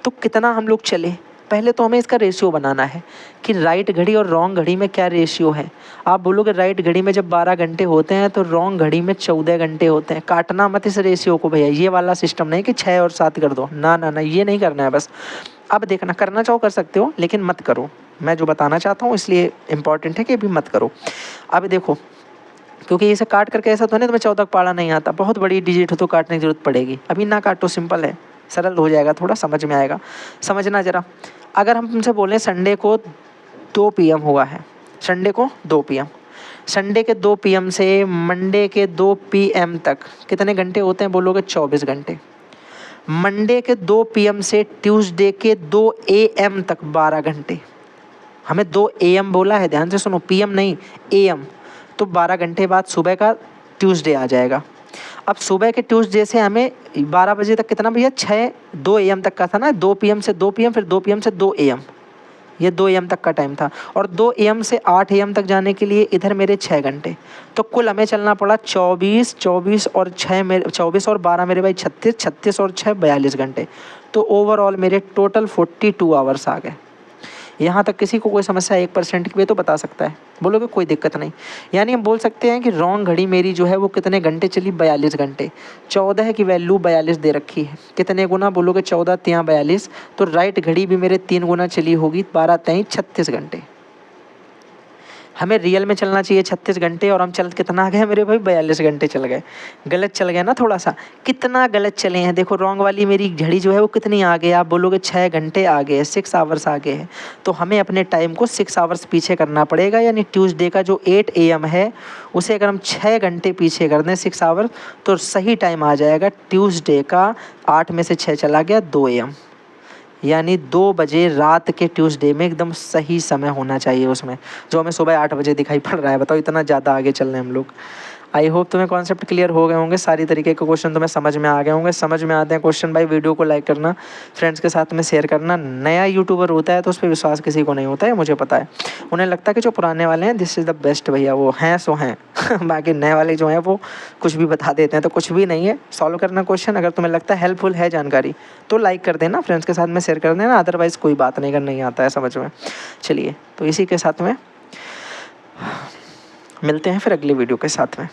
तो कितना हम लोग चले, पहले तो हमें इसका रेशियो बनाना है कि राइट घड़ी और रॉन्ग घड़ी में क्या रेशियो है। आप बोलोगे राइट घड़ी में जब 12 घंटे होते हैं तो रॉन्ग घड़ी में 14 घंटे होते हैं। काटना मत इस रेशियो को भैया, ये वाला सिस्टम नहीं कि 6 और 7 कर दो, ना ना ना, ये नहीं करना है बस। अब देखना, करना चाहो कर सकते हो लेकिन मत करो, मैं जो बताना चाहता हूँ इसलिए इम्पॉर्टेंट है कि अभी मत करो। अब देखो, क्योंकि इसे काट करके ऐसा तो नहीं तुम्हें 14 पाड़ा नहीं आता, बहुत बड़ी डिजिट हो तो काटने की जरूरत पड़ेगी। अभी ना काटो, सिंपल है, सरल हो जाएगा, थोड़ा समझ में आएगा। समझना ज़रा, अगर हम तुमसे बोलें संडे को 2 PM हुआ है, संडे को 2 PM, संडे के 2 PM से मंडे के 2 PM तक कितने घंटे होते हैं, बोलोगे 24 घंटे। मंडे के 2 PM से ट्यूसडे के 2 AM तक 12 घंटे। हमें 2 AM बोला है, ध्यान से सुनो, PM नहीं AM। तो 12 घंटे बाद सुबह का ट्यूसडे आ जाएगा। अब सुबह के ट्यूसडे से हमें 12 बजे तक कितना भैया, 2 AM तक का था ना, 2 PM से 2 PM, फिर 2 PM से 2 AM, ये 2 AM तक का टाइम था। और 2 AM से 8 AM तक जाने के लिए इधर मेरे 6 घंटे, तो कुल हमें चलना पड़ा 24 और 6 मेरे 24 और 12 मेरे भाई 36, 36 और 6 42 घंटे। तो ओवरऑल मेरे टोटल 42 आवर्स आ गए। यहाँ तक किसी को कोई समस्या 1% की भी तो बता सकता है, बोलोगे कोई दिक्कत नहीं। यानी हम बोल सकते हैं कि रॉन्ग घड़ी मेरी जो है वो कितने घंटे चली, 42 घंटे। 14 की वैल्यू 42 दे रखी है, कितने गुना बोलोगे, 14 तियाँ 42, तो राइट घड़ी भी मेरे 3 गुना चली होगी, 12 तियाँ 36 घंटे। हमें रियल में चलना चाहिए 36 घंटे और हम चल कितना आ गए मेरे भाई, 42 घंटे चल गए। गलत चल गए ना थोड़ा सा, कितना गलत चले हैं। देखो रॉन्ग वाली मेरी घड़ी जो है वो कितनी आगे, आप बोलोगे 6 घंटे आगे है, 6 आवर्स आगे है। तो हमें अपने टाइम को 6 आवर्स पीछे करना पड़ेगा। यानी ट्यूसडे का जो 8 AM है उसे अगर हम 6 घंटे पीछे कर दें 6 आवर, तो सही टाइम आ जाएगा ट्यूसडे का 8 में से 6 चला गया 2 AM। यानी 2 बजे रात के ट्यूसडे में एकदम सही समय होना चाहिए उसमें, जो हमें सुबह 8 बजे दिखाई पड़ रहा है। बताओ इतना ज़्यादा आगे चल रहे हैं हम लोग। आई होप तुम्हें कॉन्सेप्ट क्लियर हो गए होंगे, सारी तरीके के क्वेश्चन तुम्हें समझ में आ गए होंगे। समझ में आते हैं क्वेश्चन भाई, वीडियो को लाइक करना, फ्रेंड्स के साथ में शेयर करना। नया यूट्यूबर होता है तो उस पर विश्वास किसी को नहीं होता है, मुझे पता है। उन्हें लगता है कि जो पुराने वाले हैं दिस इज़ द बेस्ट, भैया वो हैं सो हैं बाकी नए वाले जो हैं वो कुछ भी बता देते हैं, तो कुछ भी नहीं है। सॉल्व करना क्वेश्चन, अगर तुम्हें लगता है हेल्पफुल है जानकारी तो लाइक कर देना, फ्रेंड्स के साथ में शेयर कर देना, अदरवाइज़ कोई बात नहीं, अगर नहीं आता है समझ में। चलिए तो इसी के साथ में मिलते हैं फिर अगली वीडियो के साथ में।